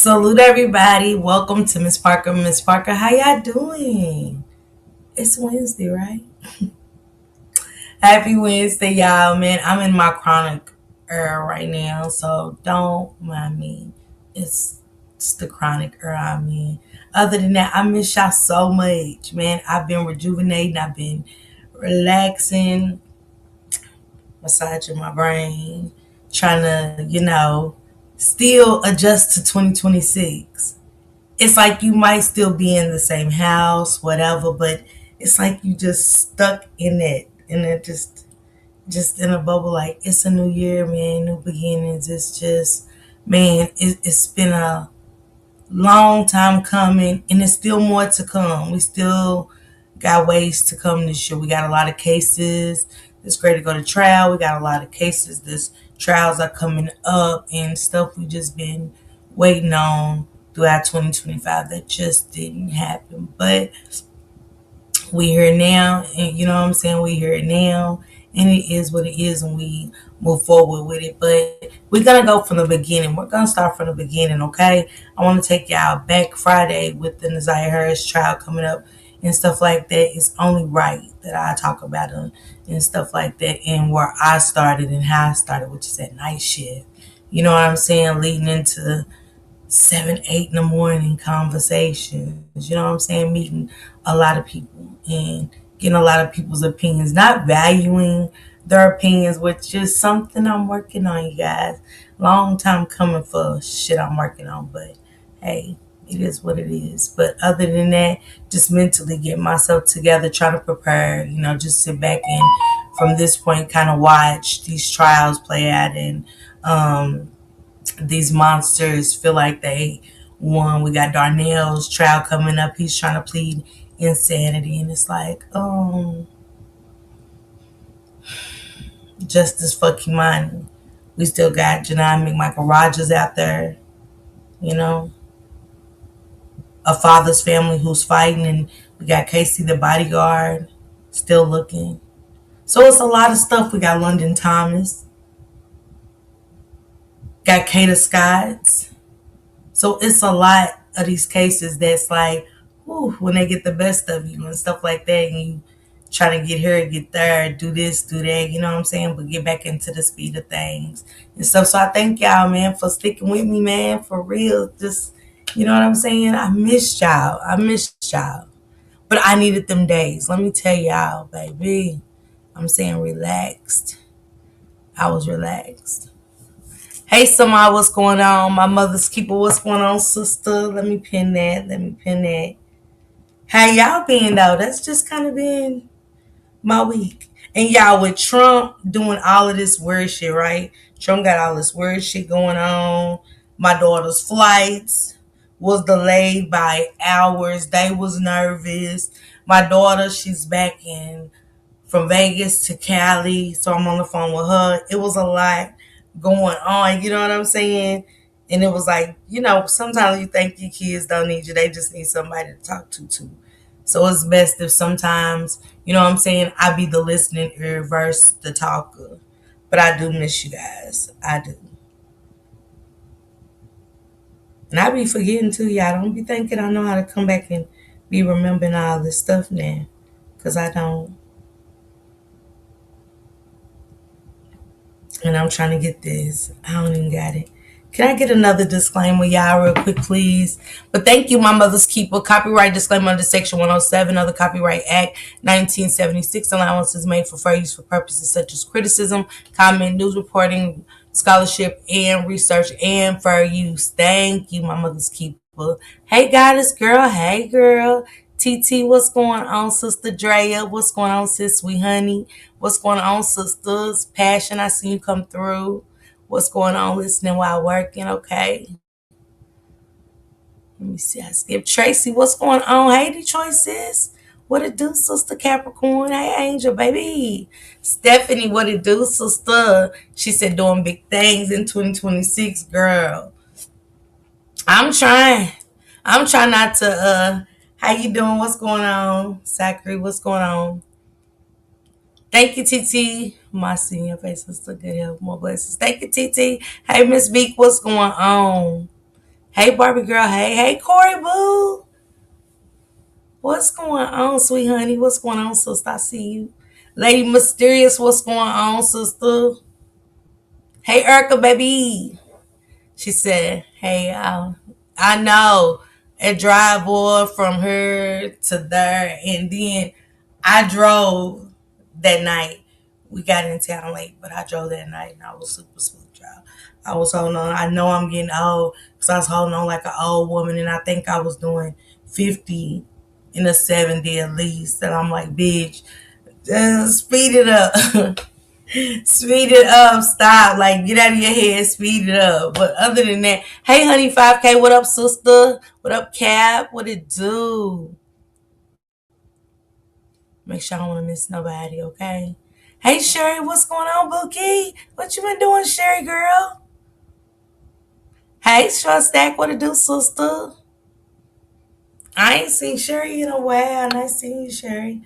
Salute everybody. Welcome to Miss Parker. Miss Parker, how y'all doing? It's Wednesday, right? Happy Wednesday, y'all. Man, I'm in my chronic era right now, so don't mind me. It's, it's the chronic era I'm in. Other than that, I miss y'all so much, man. I've been rejuvenating. I've been relaxing, massaging my brain, trying to, still adjust to 2026. It's like you might still be in the same house, whatever, but it's like you just stuck in it and it just in a bubble. Like it's a new year, man, new beginnings. It's just, man, it's been a long time coming and there's still more to come. We still got ways to come this year. We got a lot of cases that's ready to go to trial. We got a lot of cases this trials are coming up and stuff we just been waiting on throughout 2025 that just didn't happen. But we here now, and you know what I'm saying? We here now, and it is what it is, and we move forward with it. But we're gonna go from the beginning. We're gonna start from the beginning, okay? I want to take y'all back Friday with the Nazaire Harris trial coming up and stuff like that. It's only right that I talk about it and stuff like that, and where I started and how I started, which is at night shift. You know what I'm saying? Leading into 7, 8 in the morning conversations. You know what I'm saying? Meeting a lot of people and getting a lot of people's opinions, not valuing their opinions, which is something I'm working on, you guys. Long time coming for shit I'm working on, but hey, it is what it is. But other than that, just mentally get myself together, try to prepare, just sit back and from this point kind of watch these trials play out and these monsters feel like they won. We got Darnell's trial coming up. He's trying to plead insanity, and it's like, justice fucking money. We still got Janai McMichael Rogers out there, you know, a father's family who's fighting, and we got Casey the bodyguard still looking. So it's a lot of stuff. We got London Thomas, got Kata Scott. So it's a lot of these cases that's like, whew, when they get the best of you and stuff like that, and you try to get here, get there, do this, do that, you know what I'm saying? But get back into the speed of things and stuff. So I thank y'all, man, for sticking with me, man, for real. Just, you know what I'm saying? I missed y'all. I missed y'all. But I needed them days. Let me tell y'all, baby. I'm saying relaxed. I was relaxed. Hey, Samar, what's going on? My mother's keeper, what's going on, sister? Let me pin that. Let me pin that. How y'all been, though? That's just kind of been my week. And y'all, with Trump doing all of this weird shit, right? Trump got all this weird shit going on. My daughter's flights was delayed by hours. They was nervous. My daughter, she's back in from Vegas to Cali, so I'm on the phone with her. It was a lot going on, you know what I'm saying? And it was like, sometimes you think your kids don't need you, they just need somebody to talk to too. So it's best if sometimes, you know what I'm saying, I be the listening ear versus the talker. But I do miss you guys. I do. And I be forgetting too, y'all. Don't be thinking I know how to come back and be remembering all this stuff now. Cause I don't. And I'm trying to get this. I don't even got it. Can I get another disclaimer, y'all, real quick, please? But thank you, my mother's keeper. Copyright disclaimer under Section 107 of the Copyright Act 1976. Allowance is made for fair use for purposes such as criticism, comment, news reporting, scholarship, and research, and fair use. Thank you, my mother's keeper. Hey, goddess girl. Hey, girl. TT, what's going on, Sister Drea? What's going on, sis, sweet honey? What's going on, sisters? Passion, I see you come through. What's going on listening while working, okay? Let me see. I skip Tracy. What's going on? Hey, Detroit sis. What it do, Sister Capricorn? Hey, Angel, baby. Stephanie, what it do, sister? She said doing big things in 2026, girl. I'm trying. I'm trying not to, how you doing? What's going on? Zachary, what's going on? Thank you, TT. My senior face is still good health, more blessings. Thank you, TT. Hey, Miss Beak, what's going on? Hey, Barbie girl. Hey, Corey Boo. What's going on, sweet honey? What's going on, sister? I see you. Lady Mysterious, what's going on, sister? Hey, Erica, baby. She said, hey, I know a drive boy from her to there. And then I drove that night. We got in town late, but I drove that night and I was super smooth, y'all. I was holding on. I know I'm getting old because I was holding on like an old woman, and I think I was doing 50 in a 70 at least. And I'm like, bitch, speed it up. Speed it up. Stop. Like, get out of your head. Speed it up. But other than that, hey, honey, 5K. What up, sister? What up, Cap? What it do? Make sure I don't want to miss nobody, okay? Hey, Sherry, what's going on, Bookie? What you been doing, Sherry girl? Hey, Short Stack, what it do, sister? I ain't seen Sherry in a while. Nice seeing you, Sherry.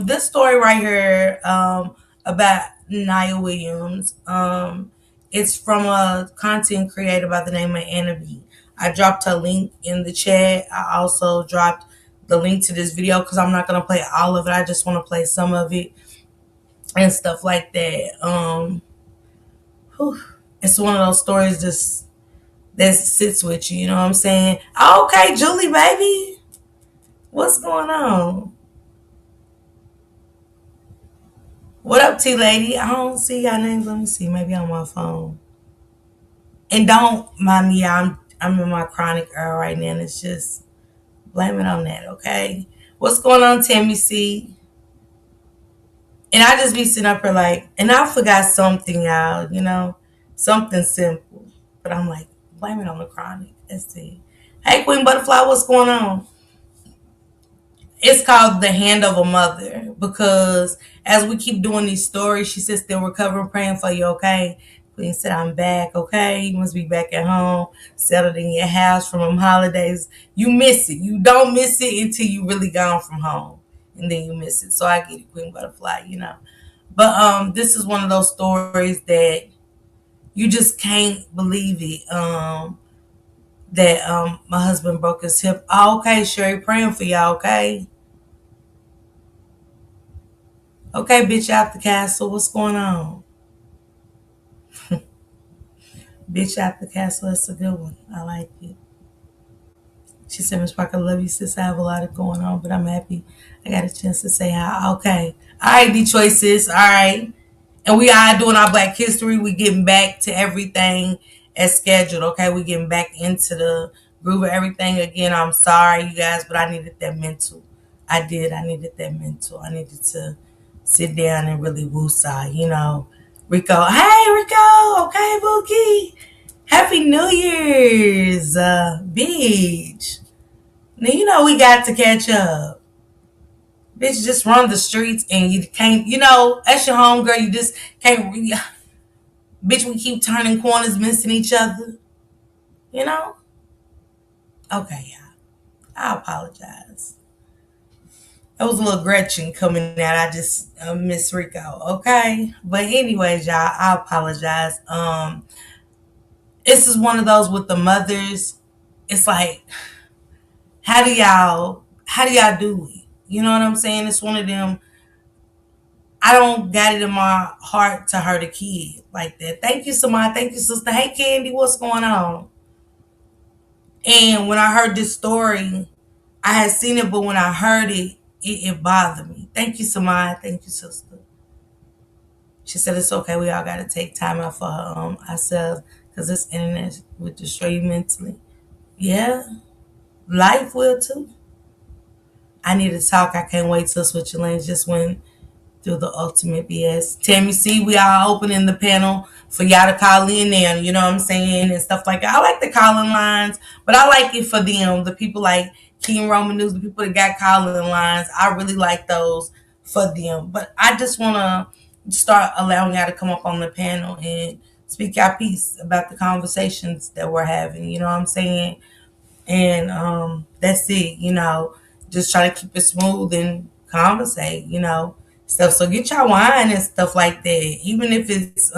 This story right here, about Nia Williams, it's from a content creator by the name of Anna B. I dropped her link in the chat. I also dropped the link to this video because I'm not gonna play all of it. I just want to play some of it and stuff like that. Whew. It's one of those stories that sits with you. You know what I'm saying? Okay, Julie, baby. What's going on? What up, T lady? I don't see y'all names. Let me see. Maybe on my phone. And don't mind me. I'm in my chronic era right now. And it's just blame it on that, okay? What's going on, Tammy C? And I just be sitting up here like, and I forgot something out, something simple. But I'm like, blame it on the chronic. Let's see. Hey, Queen Butterfly, what's going on? It's called The Hand of a Mother because as we keep doing these stories, she says still recovering, praying for you, okay? Queen said, I'm back, okay? You must be back at home, settled in your house from them holidays. You miss it. You don't miss it until you really gone from home. And then you miss it. So I get it, Queen Butterfly. But this is one of those stories that you just can't believe it. That my husband broke his hip. Oh, okay, Sherry, praying for y'all, okay? Okay, bitch out the castle. What's going on? Bitch out the castle. That's a good one. I like it. She said, Miss Parker, I love you, sis. I have a lot of going on, but I'm happy I got a chance to say hi. Okay. All right, Detroit sis. All right. And we are doing our Black History. We getting back to everything as scheduled. Okay. We getting back into the groove of everything again. I'm sorry, you guys, but I needed that mental. I did. I needed that mental. I needed to sit down and really woosah. Rico. Hey, Rico. Okay, Bookie. Happy New Year's, bitch. Now, we got to catch up. Bitch, just run the streets and you can't, that's your home girl. You just can't really, bitch, we keep turning corners, missing each other. You know? Okay, yeah. I apologize. That was a little Gretchen coming out. I just miss Rico. Okay? But anyways, y'all, I apologize. This is one of those with the mothers. It's like, how do y'all do it? You know what I'm saying? It's one of them. I don't got it in my heart to hurt a kid like that. Thank you, Samaya. Thank you, sister. Hey, Candy, what's going on? And when I heard this story, I had seen it, but when I heard it bothered me. Thank you, Samaya. Thank you, sister. She said it's okay. We all got to take time out for ourselves because this internet will destroy you mentally. Yeah, life will too. I need to talk. I can't wait till Switch Your Lanes just went through the ultimate BS. Tammy C, we are opening the panel for y'all to call in there, you know what I'm saying, and stuff like that. I like the calling lines, but I like it for them, the people like King Roman News, the people that got calling lines. I really like those for them. But I just want to start allowing y'all to come up on the panel and speak your piece about the conversations that we're having, you know what I'm saying? And that's it, just try to keep it smooth and conversate, stuff. So get your wine and stuff like that. Even if it's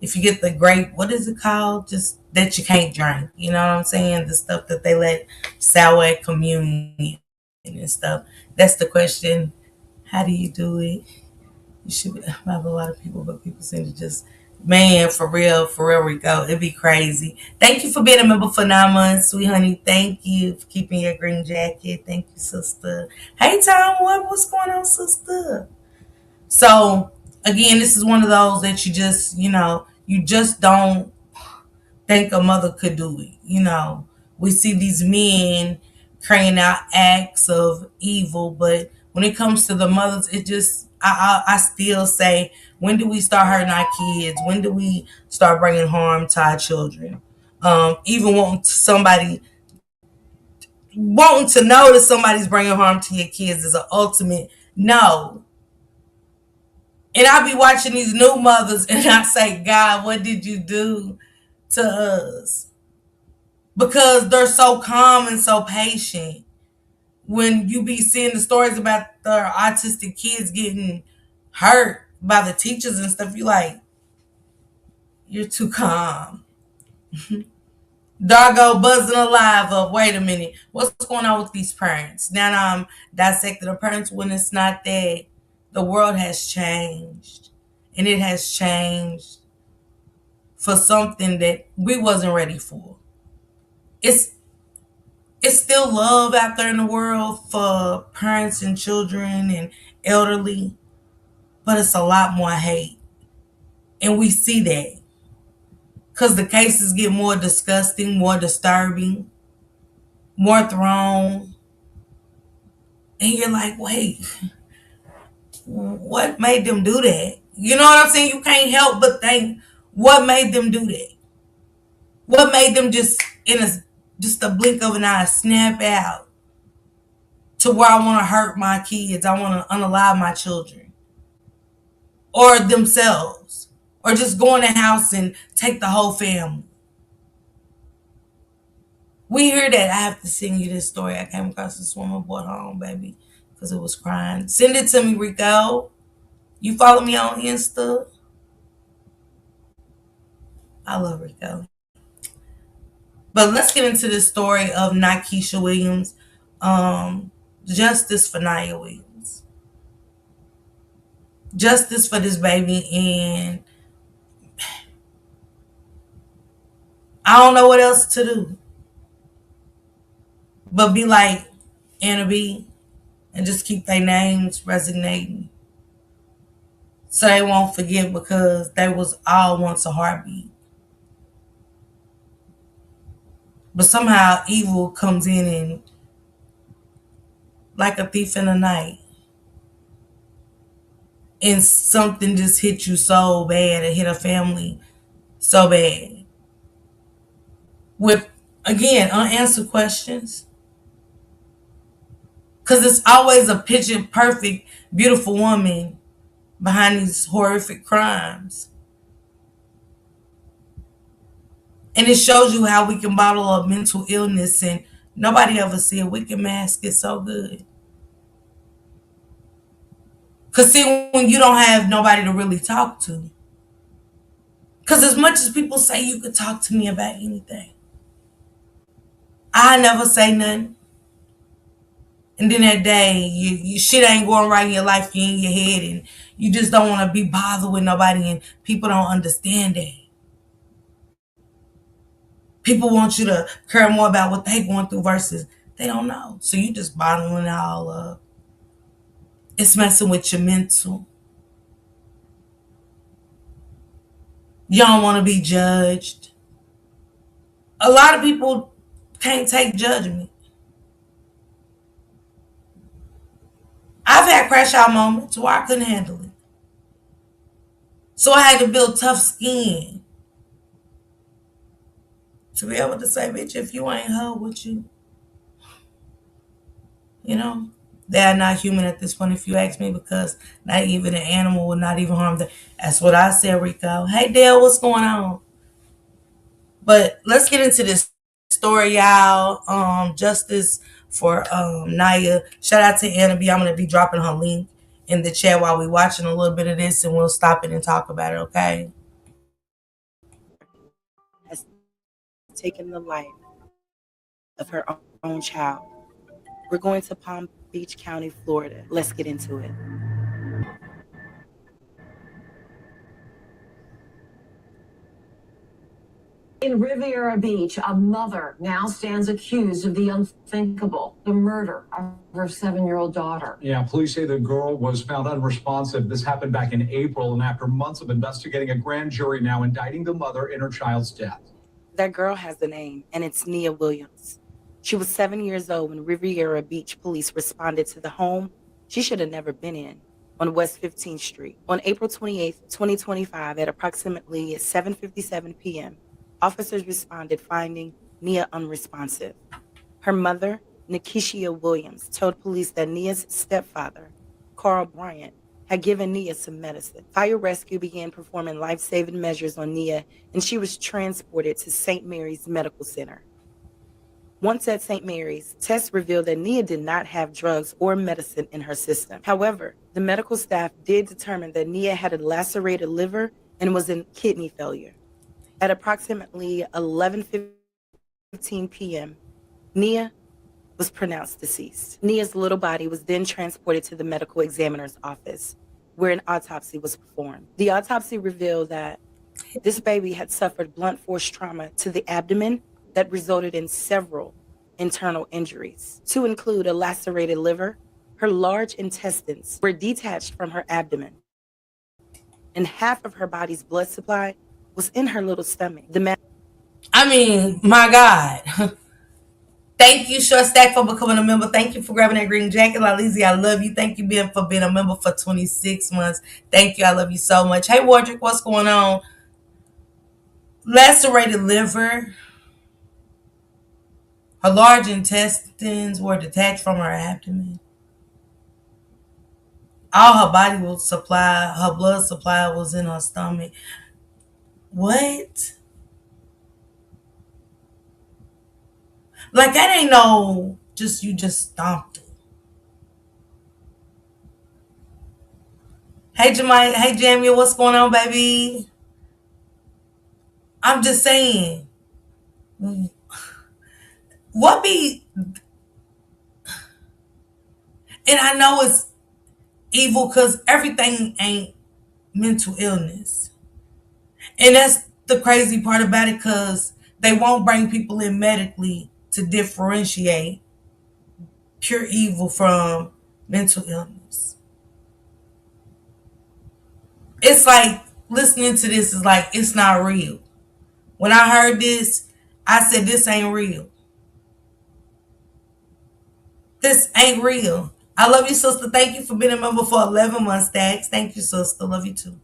if you get the grape, what is it called? Just that you can't drink. You know what I'm saying? The stuff that they let sour at communion and stuff. That's the question. How do you do it? You should have a lot of people, but people seem to just, man, for real, Rico. It'd be crazy. Thank you for being a member for 9 months, sweet honey. Thank you for keeping your green jacket. Thank you, sister. Hey, Tom, what's going on, sister? So again, this is one of those that you just don't think a mother could do it. We see these men carrying out acts of evil, but when it comes to the mothers, it just, I still say, when do we start hurting our kids? When do we start bringing harm to our children? Even wanting to know that somebody's bringing harm to your kids is an ultimate no. And I be watching these new mothers and I say, God, what did you do to us? Because they're so calm and so patient. When you be seeing the stories about the autistic kids getting hurt by the teachers and stuff, you like, you're too calm. Doggo buzzing alive up. Wait a minute. What's going on with these parents? Now I'm dissecting the parents when it's not that. The world has changed. And it has changed for something that we wasn't ready for. It's it's still love out there in the world for parents and children and elderly, but it's a lot more hate. And we see that because the cases get more disgusting, more disturbing, more thrown. And you're like, wait, what made them do that? You know what I'm saying? You can't help but think, what made them do that? What made them just a blink of an eye snap out to where I want to hurt my kids? I want to unalive my children or themselves, or just go in the house and take the whole family. We hear that. I have to sing you this story. I came across this woman brought home, baby, because it was crying. Send it to me, Rico. You follow me on Insta? I love Rico. But let's get into this story of Nikesha Williams. Justice for Nia Williams. Justice for this baby. And I don't know what else to do but be like Anna B and just keep their names resonating so they won't forget, because they was all once a heartbeat. But somehow evil comes in and like a thief in the night, and something just hit you so bad, it hit a family so bad with, again, unanswered questions, because it's always a picture perfect beautiful woman behind these horrific crimes. And it shows you how we can bottle up mental illness and nobody ever see it. We can mask it so good. Because see, when you don't have nobody to really talk to, because as much as people say you could talk to me about anything, I never say nothing. And then that day, you shit ain't going right in your life, you in your head, and you just don't want to be bothered with nobody, and people don't understand that. People want you to care more about what they going through versus they don't know. So you just bottling it all up. It's messing with your mental. You don't want to be judged. A lot of people can't take judgment. I've had crash out moments where I couldn't handle it. So I had to build tough skin to be able to say, bitch, if you ain't her, what you know? They are not human at this point, if you ask me, because not even an animal would not even harm them. That's what I said, Rico. Hey, Dale, what's going on? But let's get into this story, y'all. Justice for Naya. Shout out to Anna B. I'm going to be dropping her link in the chat while we watching a little bit of this, and we'll stop it and talk about it, okay? has taken the life of her own child. We're going to Palm Beach County, Florida. Let's get into it. In Riviera Beach, a mother now stands accused of the unthinkable, the murder of her 7-year-old daughter. Yeah, police say the girl was found unresponsive. This happened back in April, and after months of investigating, a grand jury now indicting the mother in her child's death. That girl has a name, and it's Nia Williams. She was 7 years old when Riviera Beach police responded to the home she should have never been in on West 15th Street. On April 28th, 2025, at approximately 7:57 p.m., officers responded finding Nia unresponsive. Her mother, Nikishia Williams, told police that Nia's stepfather, Carl Bryant, had given Nia some medicine. Fire rescue began performing life-saving measures on Nia, and she was transported to St. Mary's Medical Center. Once at St. Mary's, tests revealed that Nia did not have drugs or medicine in her system. However, the medical staff did determine that Nia had a lacerated liver and was in kidney failure. At approximately 11:15 p.m., Nia was pronounced deceased. Nia's little body was then transported to the medical examiner's office, where an autopsy was performed. The autopsy revealed that this baby had suffered blunt force trauma to the abdomen that resulted in several internal injuries, to include a lacerated liver. Her large intestines were detached from her abdomen, and half of her body's blood supply was in her little stomach. My God. Thank you, Short Stack, for becoming a member. Thank you for grabbing that green jacket. Lalizi, I love you. Thank you for being a member for 26 months. Thank you. I love you so much. Hey, Wardrick, what's going on? Lacerated liver. Her large intestines were detached from her abdomen. All her body was supply, her blood supply was in her stomach. What? Like, that ain't no, you just stomped it. Hey, Jemai, hey, Jamia, what's going on, baby? I'm just saying. What be, and I know it's evil because everything ain't mental illness. And that's the crazy part about it, because they won't bring people in medically to differentiate pure evil from mental illness. It's like, listening to this is like, it's not real. When I heard this, I said, this ain't real. This ain't real. I love you, sister. Thank you for being a member for 11 months, Stacks. Thank you, sister. Love you too.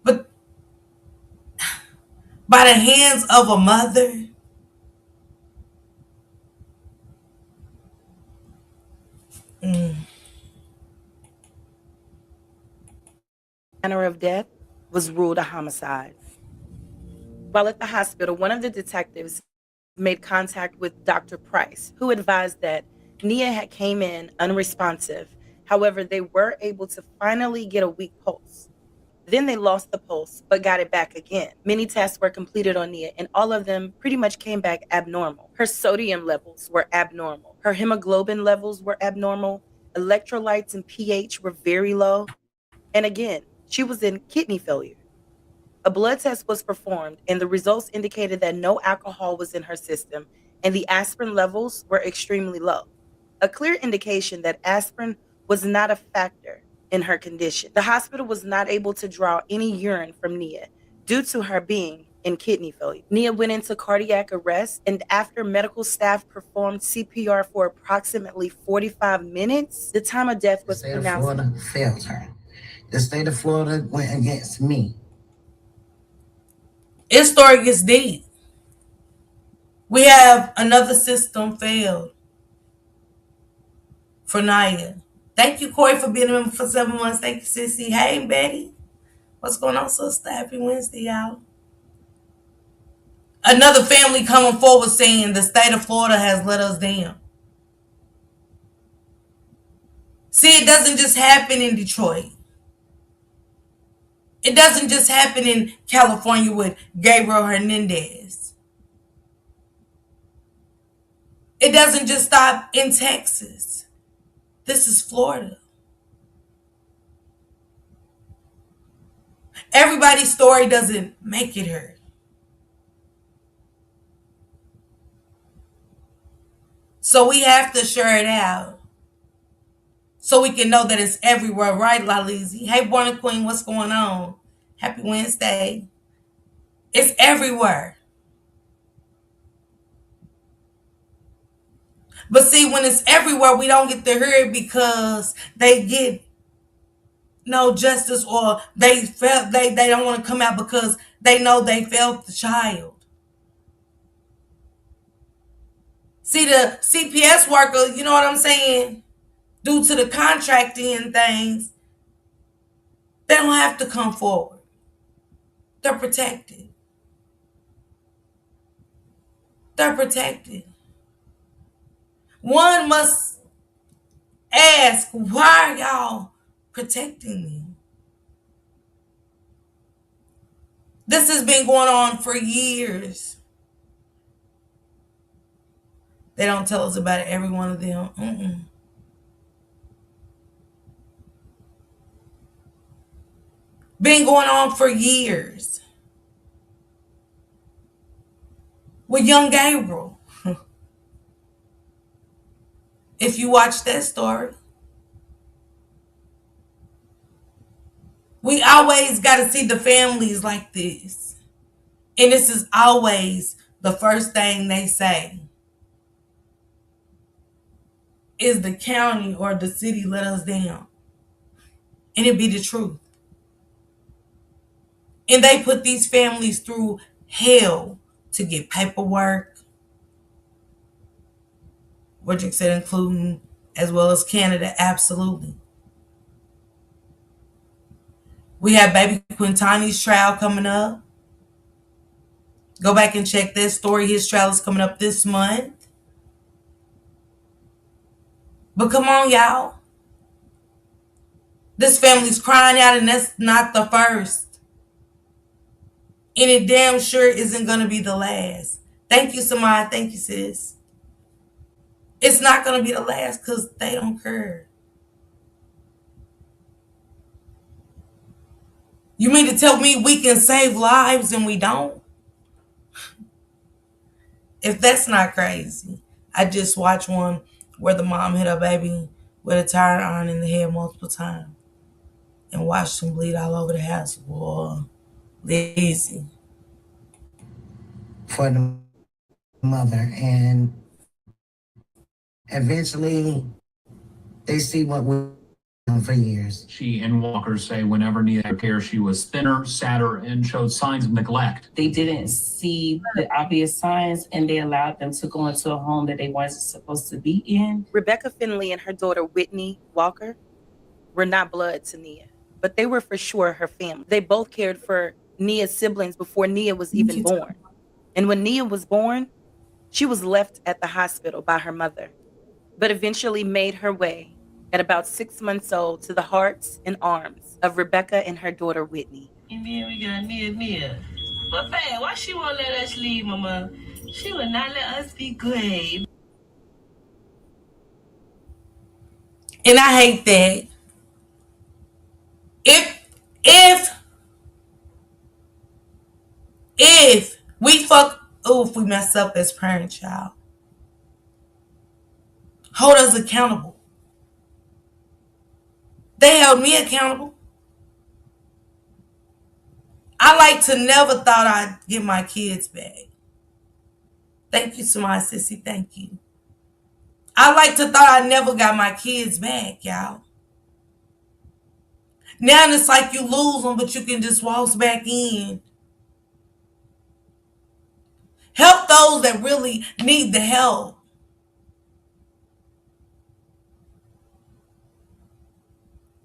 But by the hands of a mother, Manner of death was ruled a homicide. While at the hospital, one of the detectives made contact with Dr. Price, who advised that Nia had came in unresponsive. However, they were able to finally get a weak pulse. Then they lost the pulse, but got it back again. Many tests were completed on Nia, and all of them pretty much came back abnormal. Her sodium levels were abnormal. Her hemoglobin levels were abnormal. Electrolytes and pH were very low. And again, she was in kidney failure. A blood test was performed, and the results indicated that no alcohol was in her system, and the aspirin levels were extremely low. A clear indication that aspirin was not a factor in her condition. The hospital was not able to draw any urine from Nia due to her being in kidney failure. Nia went into cardiac arrest, and after medical staff performed CPR for approximately 45 minutes, the time of death was pronounced. The state of Florida failed her. The state of Florida went against me. its story gets deep. We have another system failed for Naya. Thank you, Corey, for being a member for 7 months. Thank you, Sissy. Hey, Betty. What's going on, sister? Happy Wednesday, y'all. Another family coming forward saying the state of Florida has let us down. See, it doesn't just happen in Detroit. It doesn't just happen in California with Gabriel Hernandez. It doesn't just stop in Texas. This is Florida. Everybody's story doesn't make it here. So we have to share it out so we can know that it's everywhere, right, Lalizi? Hey, Born Queen, what's going on? Happy Wednesday. It's everywhere. But see, when it's everywhere, we don't get to hear it because they get no justice, or they don't want to come out because they know they failed the child. See, the CPS worker, you know what I'm saying? Due to the contracting and things, they don't have to come forward. They're protected. They're protected. One must ask, why are y'all protecting them? This has been going on for years. They don't tell us about it, every one of them. Been going on for years. With young Gabriel. If you watch that story, we always got to see the families like this. And this is always the first thing they say. Is the county or the city let us down? And it be the truth. And they put these families through hell to get paperwork, what you said, including as well as Canada, absolutely. We have baby Quintani's trial coming up. Go back and check that story. His trial is coming up this month. But come on, y'all. This family's crying out, and that's not the first. And it damn sure isn't going to be the last. Thank you, Samaya. Thank you, sis. It's not going to be the last because they don't care. You mean to tell me we can save lives and we don't? If that's not crazy. I just watched one where the mom hit her baby with a tire iron in the head multiple times and watched him bleed all over the house. Boy, lazy. For the mother, and eventually they see what we've done for years. She and Walker say whenever needed care, she was thinner, sadder, and showed signs of neglect. They didn't see the obvious signs, and they allowed them to go into a home that they weren't supposed to be in. Rebecca Finley and her daughter Whitney Walker were not blood to Nia, but they were for sure her family. They both cared for Nia's siblings before Nia was even born. And when Nia was born, she was left at the hospital by her mother, but eventually made her way at about 6 months old to the hearts and arms of Rebecca and her daughter Whitney. And then we got Nia. But babe, why she won't let us leave, Mama? She will not let us be great. And I hate that. If we mess up as parents, y'all, hold us accountable. They held me accountable. I like to never thought I'd get my kids back. Thank you to my sissy. Thank you. I like to thought I never got my kids back, y'all. Now it's like you lose them, but you can just waltz back in. Help those that really need the help.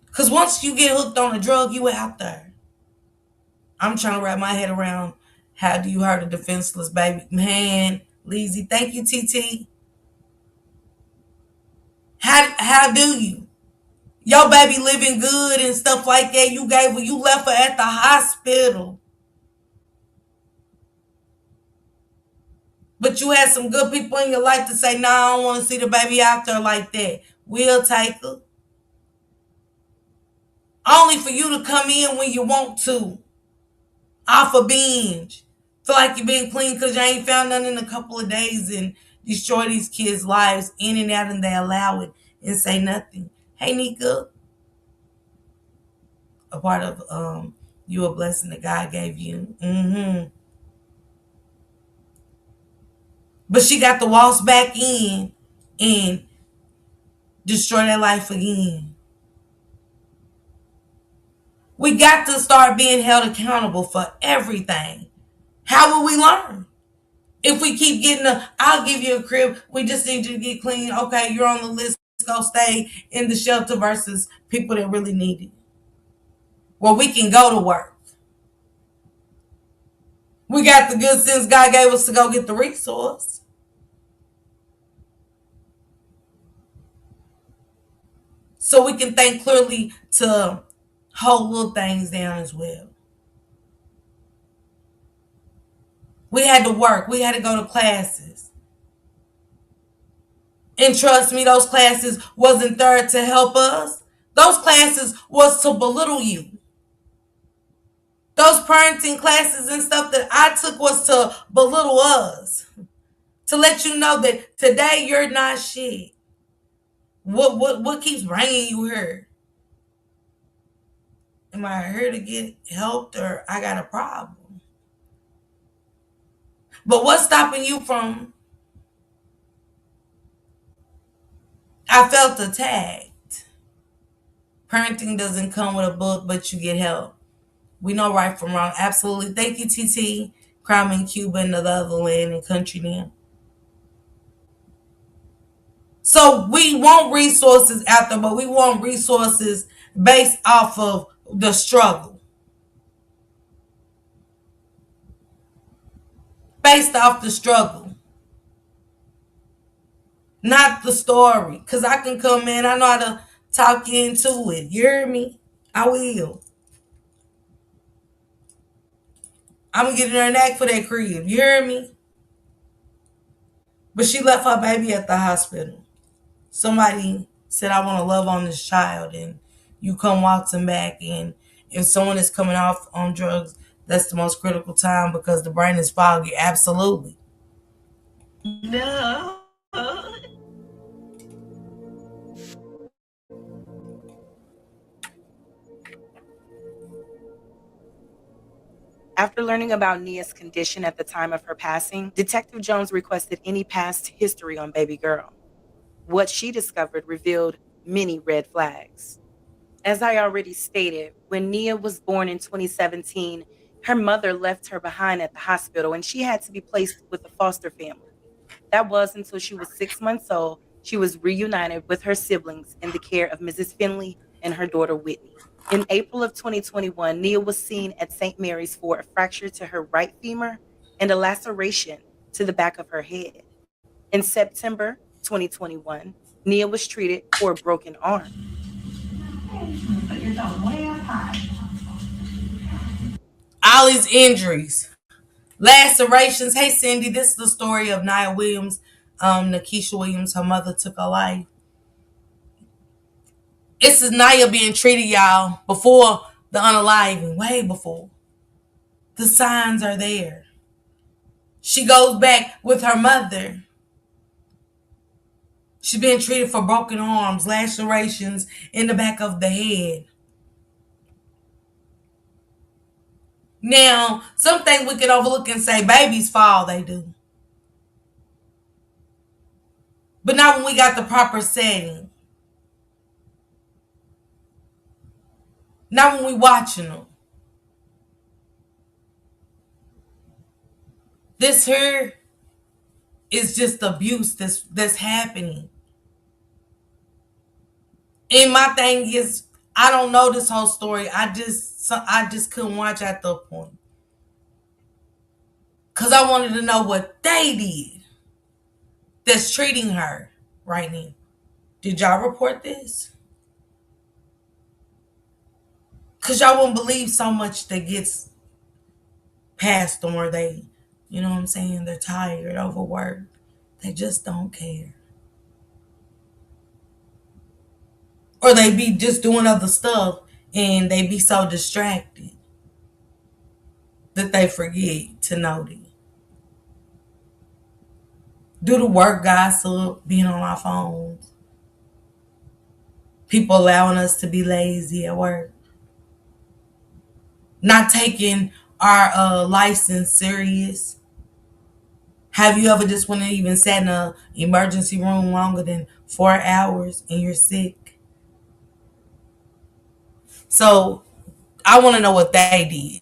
Because once you get hooked on a drug, you out there. I'm trying to wrap my head around how do you hurt a defenseless baby? Man, Leezy, thank you, TT. How do you? Your baby living good and stuff like that. You left her at the hospital. But you had some good people in your life to say, nah, I don't want to see the baby out there like that. We'll take her. Only for you to come in when you want to. Off a binge. Feel like you've been clean because you ain't found nothing in a couple of days and destroy these kids' lives in and out, and they allow it and say nothing. Hey, Nika. A part of you a blessing that God gave you. But she got to waltz back in and destroy their life again. We got to start being held accountable for everything. How will we learn? If we keep getting I'll give you a crib, we just need you to get clean. Okay, you're on the list, go stay in the shelter versus people that really need it. Well, we can go to work. We got the good sense God gave us to go get the resource. So we can think clearly to hold little things down as well. We had to work. We had to go to classes. And trust me, those classes wasn't there to help us. Those classes was to belittle you. Those parenting classes and stuff that I took was to belittle us. To let you know that today you're not shit. What keeps bringing you here? Am I here to get helped or I got a problem? But what's stopping you from? I felt attacked. Parenting doesn't come with a book, but you get help. We know right from wrong. Absolutely. Thank you, TT. Crime in Cuba and the other land and country now. So we want resources out there, but we want resources based off of the struggle. Based off the struggle. Not the story. Because I can come in, I know how to talk into it. You hear me? I will. I'm going to get her an act for that crib. You hear me? But she left her baby at the hospital. Somebody said, I want to love on this child, and you come waltzing back, and if someone is coming off on drugs, that's the most critical time because the brain is foggy. Absolutely. No. After learning about Nia's condition at the time of her passing, Detective Jones requested any past history on baby girl. What she discovered revealed many red flags. As I already stated, when Nia was born in 2017, her mother left her behind at the hospital and she had to be placed with a foster family. That was until she was 6 months old. She was reunited with her siblings in the care of Mrs. Finley and her daughter Whitney. In April of 2021, Nia was seen at St. Mary's for a fracture to her right femur and a laceration to the back of her head. In September 2021, Nia was treated for a broken arm. All these injuries, lacerations. Hey, Cindy, this is the story of Nia Williams, Nakisha Williams. Her mother took her life. This is Nia being treated, y'all, before the unaliving, way before. The signs are there. She goes back with her mother. She's being treated for broken arms, lacerations in the back of the head. Now, something we can overlook and say babies fall, they do. But not when we got the proper setting. Not when we watching them. This here is just abuse that's happening. And my thing is, I don't know this whole story. I just couldn't watch at the point. Because I wanted to know what they did that's treating her right now. Did y'all report this? Cause y'all won't believe so much that gets past them, or they, you know what I'm saying, they're tired, overworked. They just don't care. Or they be just doing other stuff and they be so distracted that they forget to notice. Do the work gossip, being on our phones. People allowing us to be lazy at work. Not taking our license serious. Have you ever just went and even sat in an emergency room longer than 4 hours and you're sick? So I want to know what they did.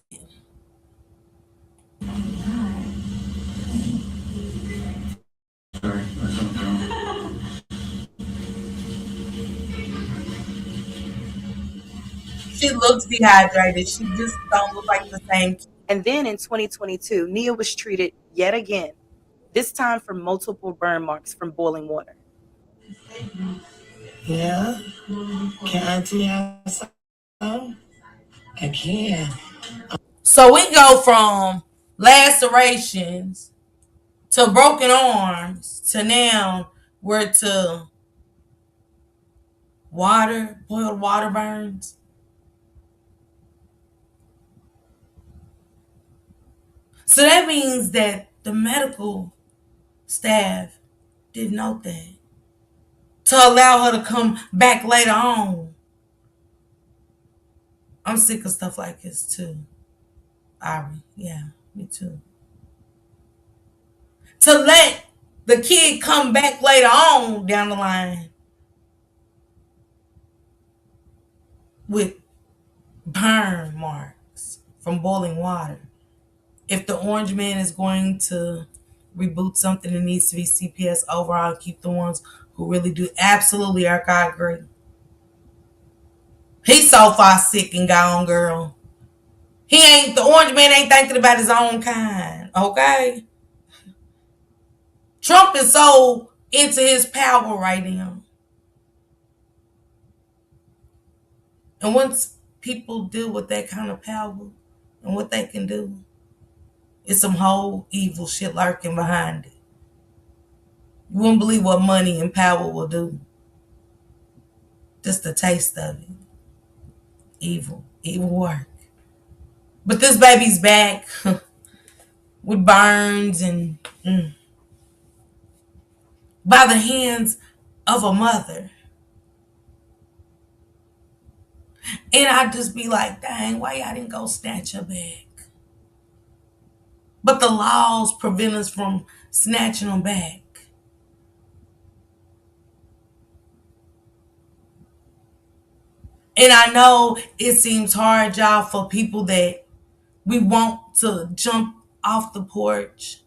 She looks dehydrated. She just don't look like the same. And then in 2022, Nia was treated yet again, this time for multiple burn marks from boiling water. Yeah. Can Auntie have some? I can. So we go from lacerations to broken arms to now we're to boiled water burns. So that means that the medical staff didn't know that. To allow her to come back later on. I'm sick of stuff like this too. Ari, yeah, me too. To let the kid come back later on down the line with burn marks from boiling water. If the orange man is going to reboot something, it needs to be CPS overall. Keep the ones who really do. Absolutely, Eric, I agree. He's so far sick and gone, girl. The orange man ain't thinking about his own kind, okay? Trump is so into his power right now. And once people deal with that kind of power and what they can do, it's some whole evil shit lurking behind it. You wouldn't believe what money and power will do. Just a taste of it. Evil work. But this baby's back with burns and by the hands of a mother. And I'd just be like, dang, why y'all didn't go snatch her back? But the laws prevent us from snatching them back. And I know it seems hard, y'all, for people that we want to jump off the porch.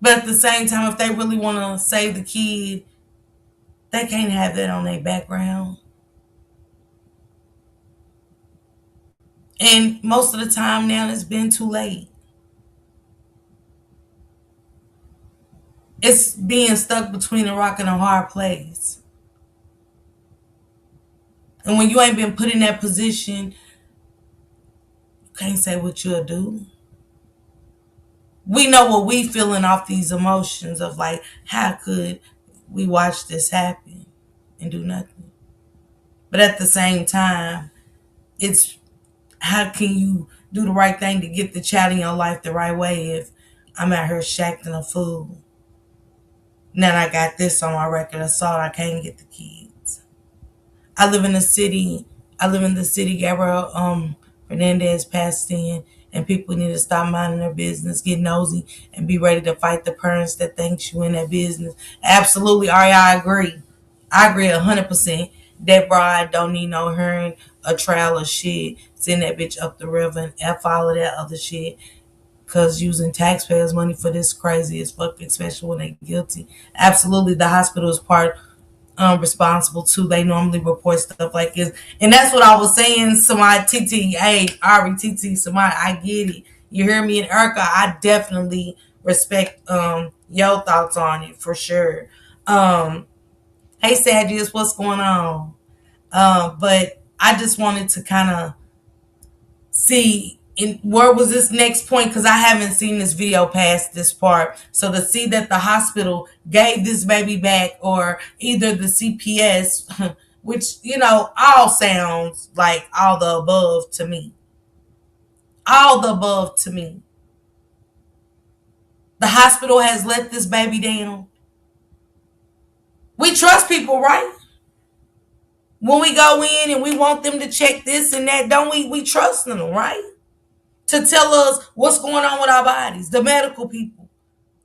But at the same time, if they really want to save the kid, they can't have that on their background. And most of the time now, it's been too late. It's being stuck between a rock and a hard place. And when you ain't been put in that position, you can't say what you'll do. We know what we feeling off these emotions of like, how could we watch this happen and do nothing? But at the same time, it's how can you do the right thing to get the child in your life the right way if I'm at her shacking a fool? Now I got this on my record assault, I can't get the kids. I live in the city Gabriel Hernandez passed in, and people need to stop minding their business, get nosy, and be ready to fight the parents that think you in that business. Absolutely, Ari, I agree. I agree 100%. That bride don't need no hearing, a trial of shit. Send that bitch up the river and F all of that other shit. Because using taxpayers' money for this crazy as fuck, especially when they're guilty. Absolutely, the hospital is part responsible too. They normally report stuff like this. And that's what I was saying, Samad, TT, hey, Ari, TT, Samad, I get it. You hear me? And Erica, I definitely respect your thoughts on it for sure. Hey, Sadgius, what's going on? But I just wanted to kind of see where was this next point, because I haven't seen this video past this part. So to see that the hospital gave this baby back, or either the CPS, which, all sounds like all the above to me. All the above to me. The hospital has let this baby down. We trust people, right? When we go in and we want them to check this and that, don't we trust them, right? To tell us what's going on with our bodies, the medical people,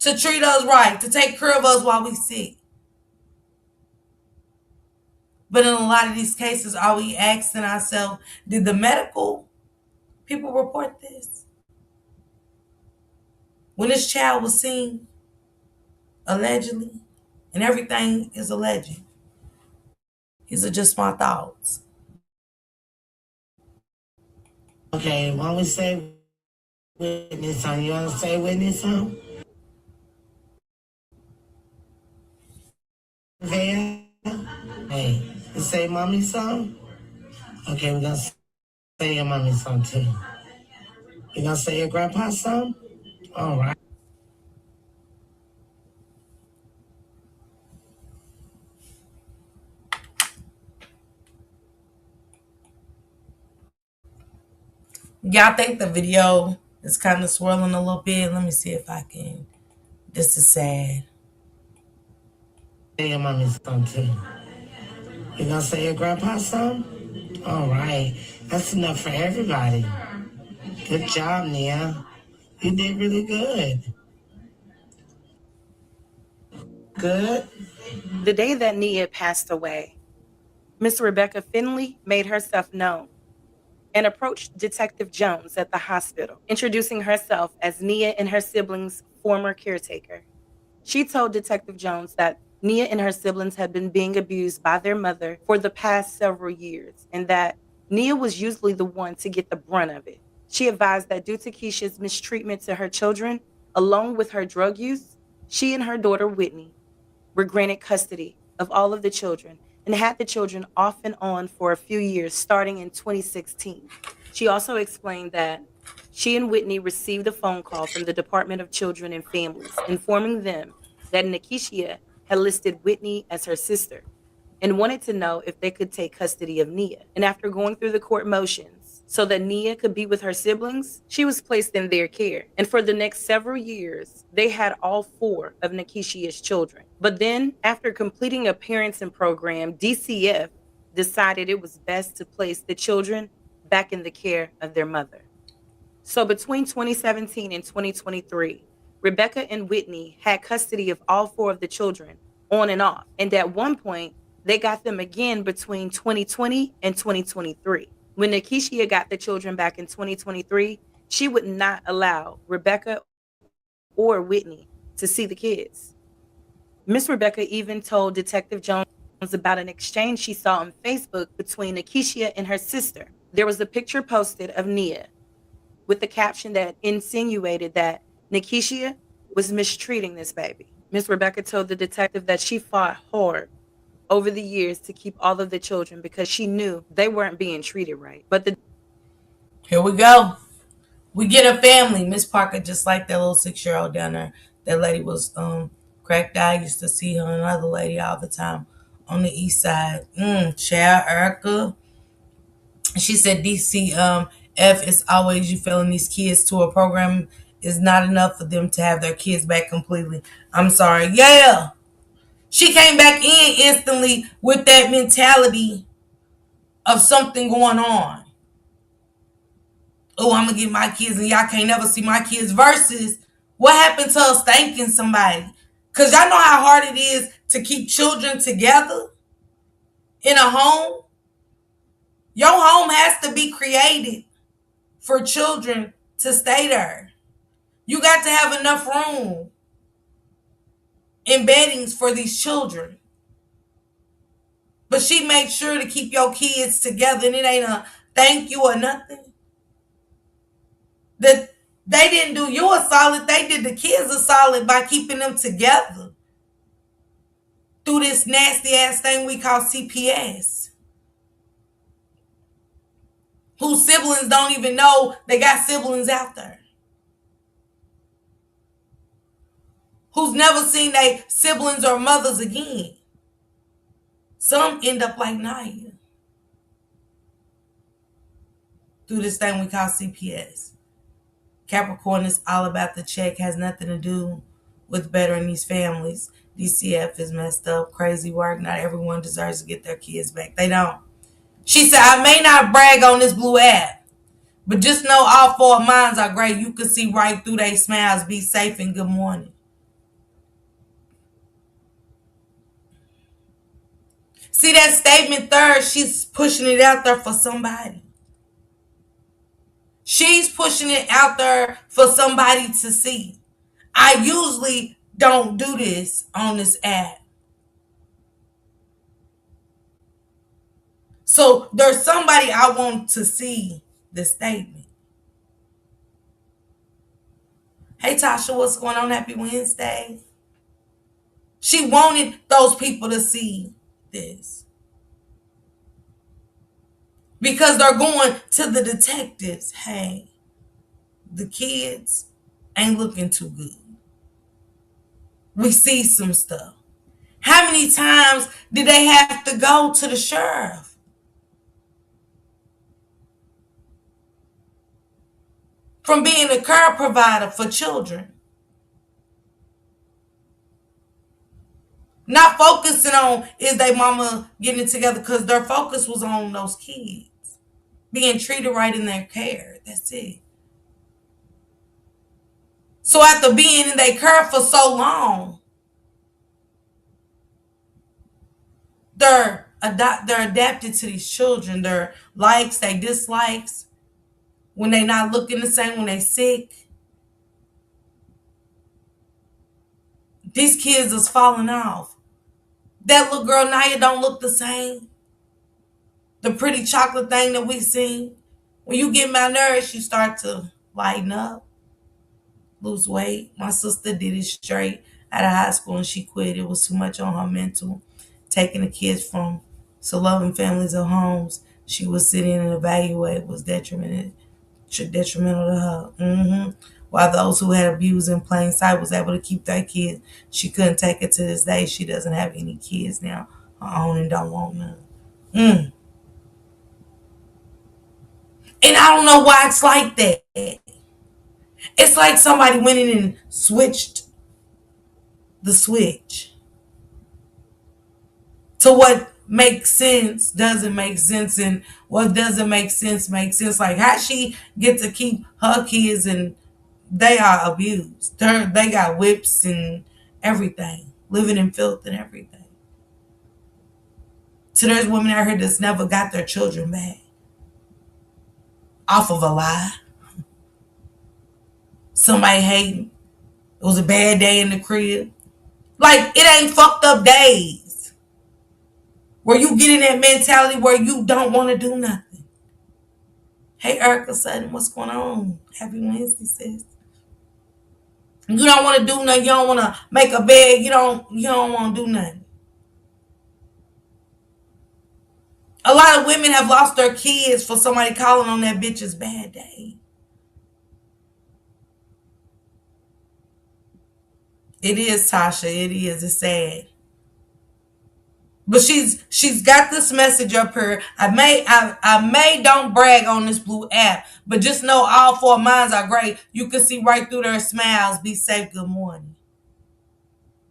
to treat us right, to take care of us while we sick. But in a lot of these cases, are we asking ourselves, did the medical people report this? When this child was seen, allegedly, and everything is alleged. These are just my thoughts. Okay, why don't we say witness on? You want to say witness on? Hey, you say mommy song? Okay, we're going to say your mommy song too. You going to say your grandpa's song? All right. Y'all think the video is kind of swirling a little bit? Let me see if I can. This is sad. Say your mommy's song too. You gonna say your grandpa's song? All right. That's enough for everybody. Good job, Nia. You did really good. Good. The day that Nia passed away, Miss Rebecca Finley made herself known and approached Detective Jones at the hospital, introducing herself as Nia and her siblings' former caretaker. She told Detective Jones that Nia and her siblings had been being abused by their mother for the past several years, and that Nia was usually the one to get the brunt of it. She advised that due to Keisha's mistreatment to her children, along with her drug use, she and her daughter Whitney were granted custody of all of the children and had the children off and on for a few years starting in 2016. She also explained that she and Whitney received a phone call from the Department of Children and Families informing them that Nikishia had listed Whitney as her sister and wanted to know if they could take custody of Nia. And after going through the court motions so that Nia could be with her siblings, she was placed in their care. And for the next several years, they had all 4 of Nikishia's children. But then, after completing a parenting program, DCF decided it was best to place the children back in the care of their mother. So between 2017 and 2023, Rebecca and Whitney had custody of all 4 of the children on and off. And at one point, they got them again between 2020 and 2023. When Nikishia got the children back in 2023, she would not allow Rebecca or Whitney to see the kids. Miss Rebecca even told Detective Jones about an exchange she saw on Facebook between Nikishia and her sister. There was a picture posted of Nia with the caption that insinuated that Nikishia was mistreating this baby. Miss Rebecca told the detective that she fought hard over the years to keep all of the children because she knew they weren't being treated right. But Here we go. We get a family. Miss Parker, just like that little 6-year-old down there. That lady was cracked eye. I used to see her and another lady all the time on the east side. Child Erica. She said DCF is always you failing these kids to a program is not enough for them to have their kids back completely. I'm sorry. Yeah. She came back in instantly with that mentality of something going on. Oh, I'm going to get my kids and y'all can't never see my kids versus what happened to us thanking somebody. Because y'all know how hard it is to keep children together in a home. Your home has to be created for children to stay there. You got to have enough room and beddings for these children. But she made sure to keep your kids together, and it ain't a thank you or nothing. That they didn't do you a solid, they did the kids a solid by keeping them together through this nasty ass thing we call CPS. whose siblings don't even know they got siblings out there, who's never seen their siblings or mothers again. Some end up like Naya through this thing we call CPS. Capricorn is all about the check, has nothing to do with bettering these families. DCF is messed up, crazy work. Not everyone deserves to get their kids back. They don't. She said, I may not brag on this blue app, but just know all four of mine are great. You can see right through their smiles. Be safe and good morning. See that statement third? She's pushing it out there for somebody. She's pushing it out there for somebody to see. I usually don't do this on this app. So there's somebody I want to see the statement. Hey, Tasha, what's going on? Happy Wednesday. She wanted those people to see this. Because they're going to the detectives. Hey, the kids ain't looking too good. We see some stuff. How many times did they have to go to the sheriff? From being a care provider for children. Not focusing on is their mama getting it together, because their focus was on those kids being treated right in their care. That's it. So after being in their care for so long, they're adapted to these children. Their likes, their dislikes, when they not looking the same, when they sick. These kids is falling off. That little girl Naya don't look the same. The pretty chocolate thing that we seen. When you get malnourished, you start to lighten up, lose weight. My sister did it straight out of high school and she quit. It was too much on her mental. Taking the kids from so loving families or homes she was sitting and evaluate was detrimental to her. While those who had abused in plain sight was able to keep their kids, she couldn't take it to this day. She doesn't have any kids now, her own, and don't want none. And I don't know why it's like that. It's like somebody went in and switched the switch to what makes sense doesn't make sense, and what doesn't make sense makes sense. Like how she get to keep her kids and they are abused. They got whips and everything, living in filth and everything. So there's women out here that's never got their children back off of a lie. Somebody hating. It was a bad day in the crib. Like, it ain't fucked up days where you get in that mentality where you don't want to do nothing. Hey, Erica Sutton, what's going on? Happy Wednesday, sis. You don't want to do nothing. You don't want to make a bed. You don't want to do nothing. A lot of women have lost their kids for somebody calling on that bitch's bad day. It is, Tasha. It is. It's sad. But she's got this message up here. I may don't brag on this blue app, but just know all four of mine are great. You can see right through their smiles. Be safe. Good morning.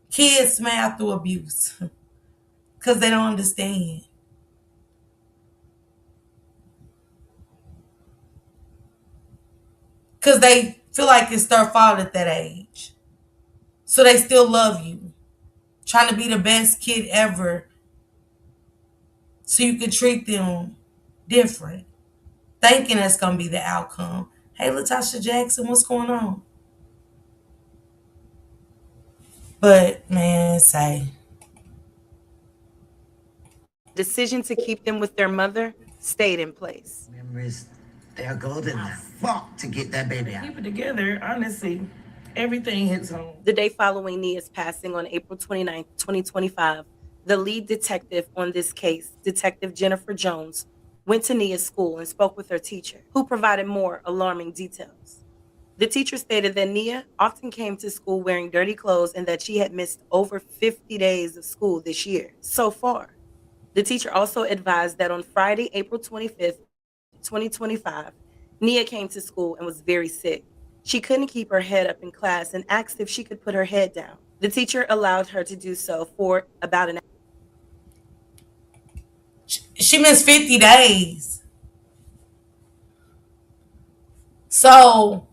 Kids smile through abuse because they don't understand. Because they feel like it's their fault at that age. So they still love you. Trying to be the best kid ever. So you can treat them different. Thinking that's going to be the outcome. Hey, Latasha Jackson, what's going on? But, man, say. Decision to keep them with their mother stayed in place. Memories, they are golden. I fought to get that baby out. Keep it together, honestly. Everything hits home. The day following Nia's passing on April 29, 2025, the lead detective on this case, Detective Jennifer Jones, went to Nia's school and spoke with her teacher, who provided more alarming details. The teacher stated that Nia often came to school wearing dirty clothes and that she had missed over 50 days of school this year so far. The teacher also advised that on Friday, April 25th, 2025, Nia came to school and was very sick. She couldn't keep her head up in class and asked if she could put her head down. The teacher allowed her to do so for about an hour. She missed 50 days. So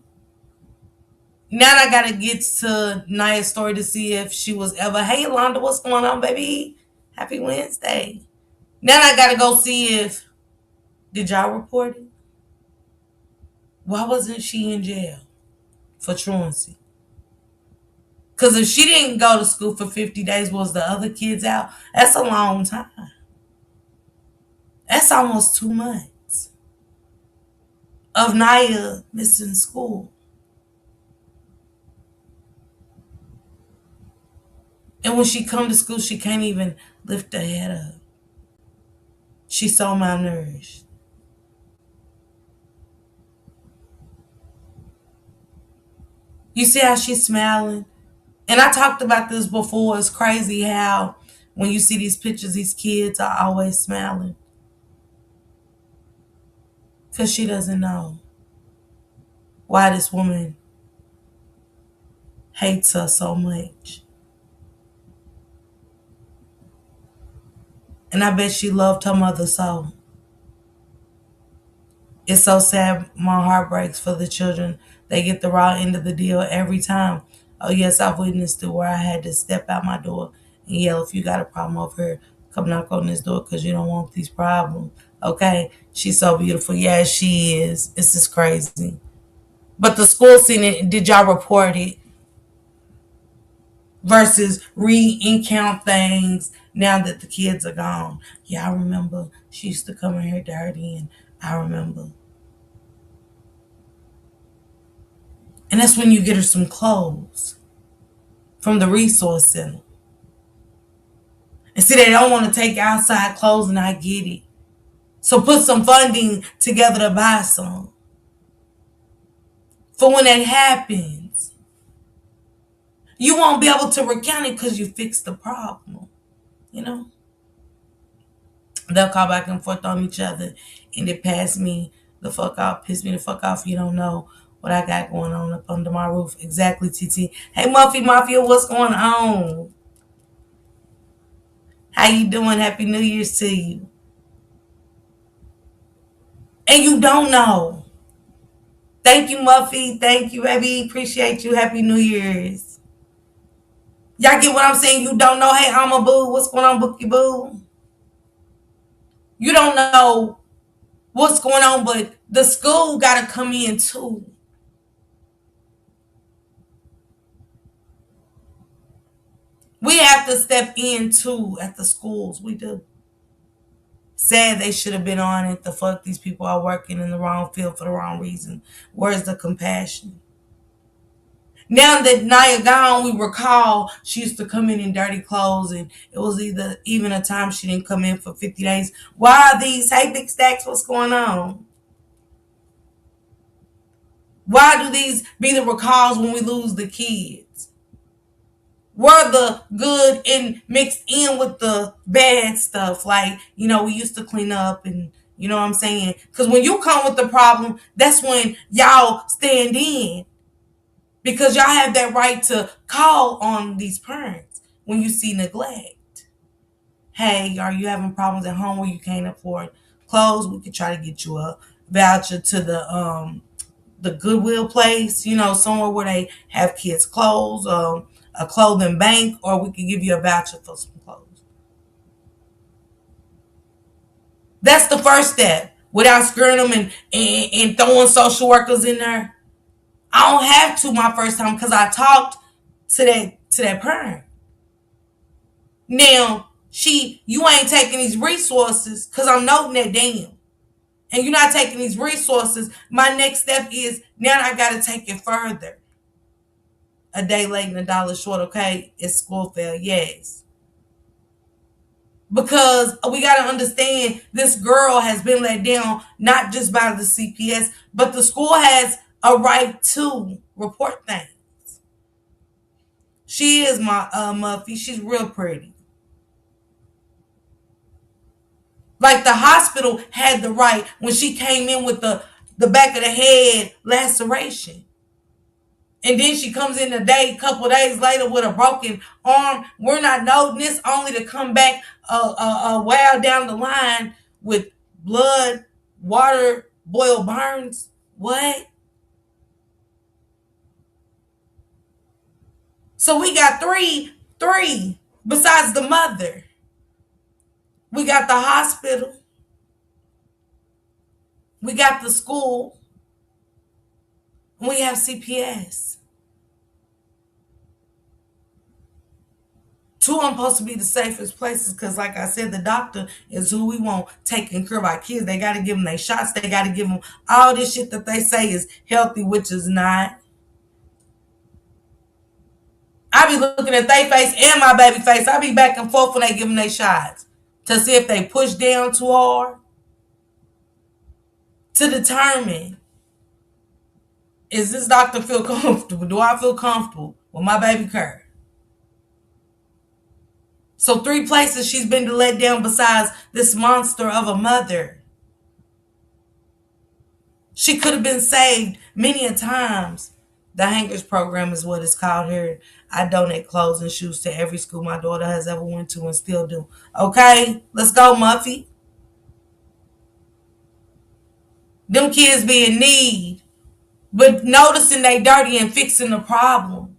now I gotta get to Nia's story to see if she was ever, hey Yolanda, what's going on, baby? Happy Wednesday. Now I gotta go see if, did y'all report it? Why wasn't she in jail for truancy? Because if she didn't go to school for 50 days, was the other kids out? That's a long time. That's almost 2 months of Nia missing school. And when she come to school, she can't even lift her head up. She's so malnourished. You see how she's smiling? And I talked about this before. It's crazy how when you see these pictures, these kids are always smiling. Because she doesn't know why this woman hates her so much. And I bet she loved her mother so. It's so sad. My heart breaks for the children. They get the raw end of the deal every time. Oh, yes, I've witnessed it where I had to step out my door and yell, if you got a problem over here, come knock on this door because you don't want these problems. Okay? She's so beautiful. Yeah, she is. It's just crazy. But the school seen it. Did y'all report it? Versus re-encount things now that the kids are gone. Yeah, I remember she used to come in here dirty, and I remember. And that's when you get her some clothes from the resource center. And see, they don't want to take outside clothes, and I get it. So put some funding together to buy some. For when that happens, you won't be able to recount it because you fixed the problem. You know? They'll call back and forth on each other, and it pass me the fuck off, piss me the fuck off. You don't know what I got going on up under my roof. Exactly, TT. Hey, Muffy Mafia, what's going on? How you doing? Happy New Year's to you. And you don't know. Thank you, Muffy. Thank you, baby. Appreciate you. Happy New Year's. Y'all get what I'm saying? You don't know. Hey, I'm a boo. What's going on, Bookie Boo? You don't know what's going on, but the school got to come in too. We have to step in too at the schools. We do. Sad they should have been on it. The fuck, these people are working in the wrong field for the wrong reason. Where's the compassion? Now that Nia gone, we recall she used to come in dirty clothes, and it was even a time she didn't come in for 50 days. Why are these? Hey, Big Stacks, what's going on? Why do these be the recalls when we lose the kids? Were the good and mixed in with the bad stuff? Like, we used to clean up, and you know what I'm saying? Because when you come with the problem, that's when y'all stand in. Because y'all have that right to call on these parents when you see neglect. Hey, are you having problems at home where you can't afford clothes? We could try to get you a voucher to the Goodwill place, somewhere where they have kids' clothes, a clothing bank, or we could give you a voucher for some clothes. That's the first step. Without screwing them and throwing social workers in there. I don't have to my first time because I talked to that parent. Now, you ain't taking these resources because I'm noting that down. And you're not taking these resources. My next step is now I got to take it further. A day late and $1 short, okay? It's school fail, yes. Because we got to understand this girl has been let down not just by the CPS, but the school has a right to report things. She is my Muffy. She's real pretty. Like the hospital had the right when she came in with the back of the head laceration. And then she comes in a couple days later with a broken arm. We're not noting this only to come back a while down the line with blood, water, boil burns. What? So we got three besides the mother. We got the hospital. We got the school. And we have CPS. Two of them supposed to be the safest places because, like I said, the doctor is who we want taking care of our kids. They got to give them their shots. They got to give them all this shit that they say is healthy, which is not. I be looking at their face and my baby face. I be back and forth when they give them their shots to see if they push down too hard to determine, is this doctor feel comfortable? Do I feel comfortable with my baby Kurt? So 3 places she's been let down besides this monster of a mother. She could have been saved many a times. The Hangers program is what it's called here. I donate clothes and shoes to every school my daughter has ever went to and still do. Okay, let's go, Muffy. Them kids be in need, but noticing they dirty and fixing the problem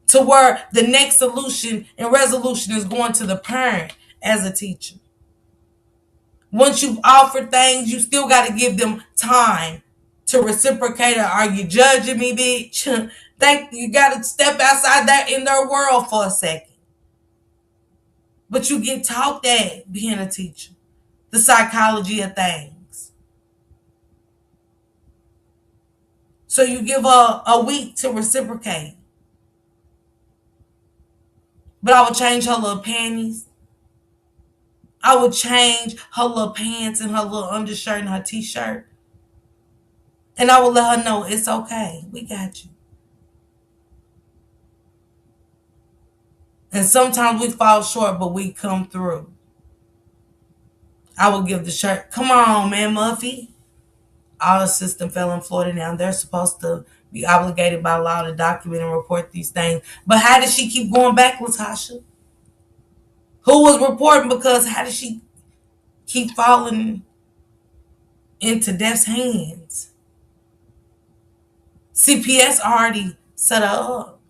to where the next solution and resolution is going to the parent as a teacher. Once you've offered things, you still got to give them time to reciprocate. Or are you judging me, bitch? Think you got to step outside that in their world for a second. But you get taught that being a teacher, the psychology of things. So you give a week to reciprocate. But I would change her little panties. I would change her little pants and her little undershirt and her t-shirt. And I would let her know it's okay. We got you. And sometimes we fall short, but we come through. I would give the shirt. Come on, man, Muffy. All the system fell in Florida now. They're supposed to be obligated by law to document and report these things. But how did she keep going back, Latasha? Who was reporting? Because how did she keep falling into death's hands? CPS already set her up.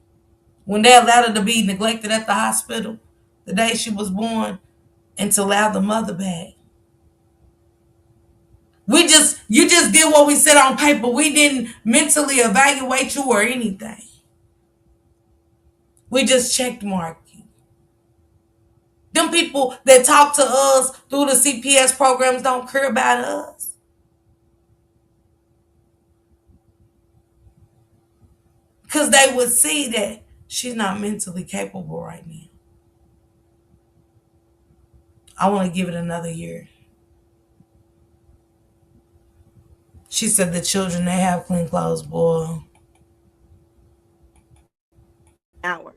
When they allowed her to be neglected at the hospital the day she was born and to allow the mother back. You just did what we said on paper. We didn't mentally evaluate you or anything. We just checked mark you. Them people that talk to us through the CPS programs don't care about us. Because they would see that she's not mentally capable right now. I want to give it another year. She said the children, they have clean clothes, boy. Hour.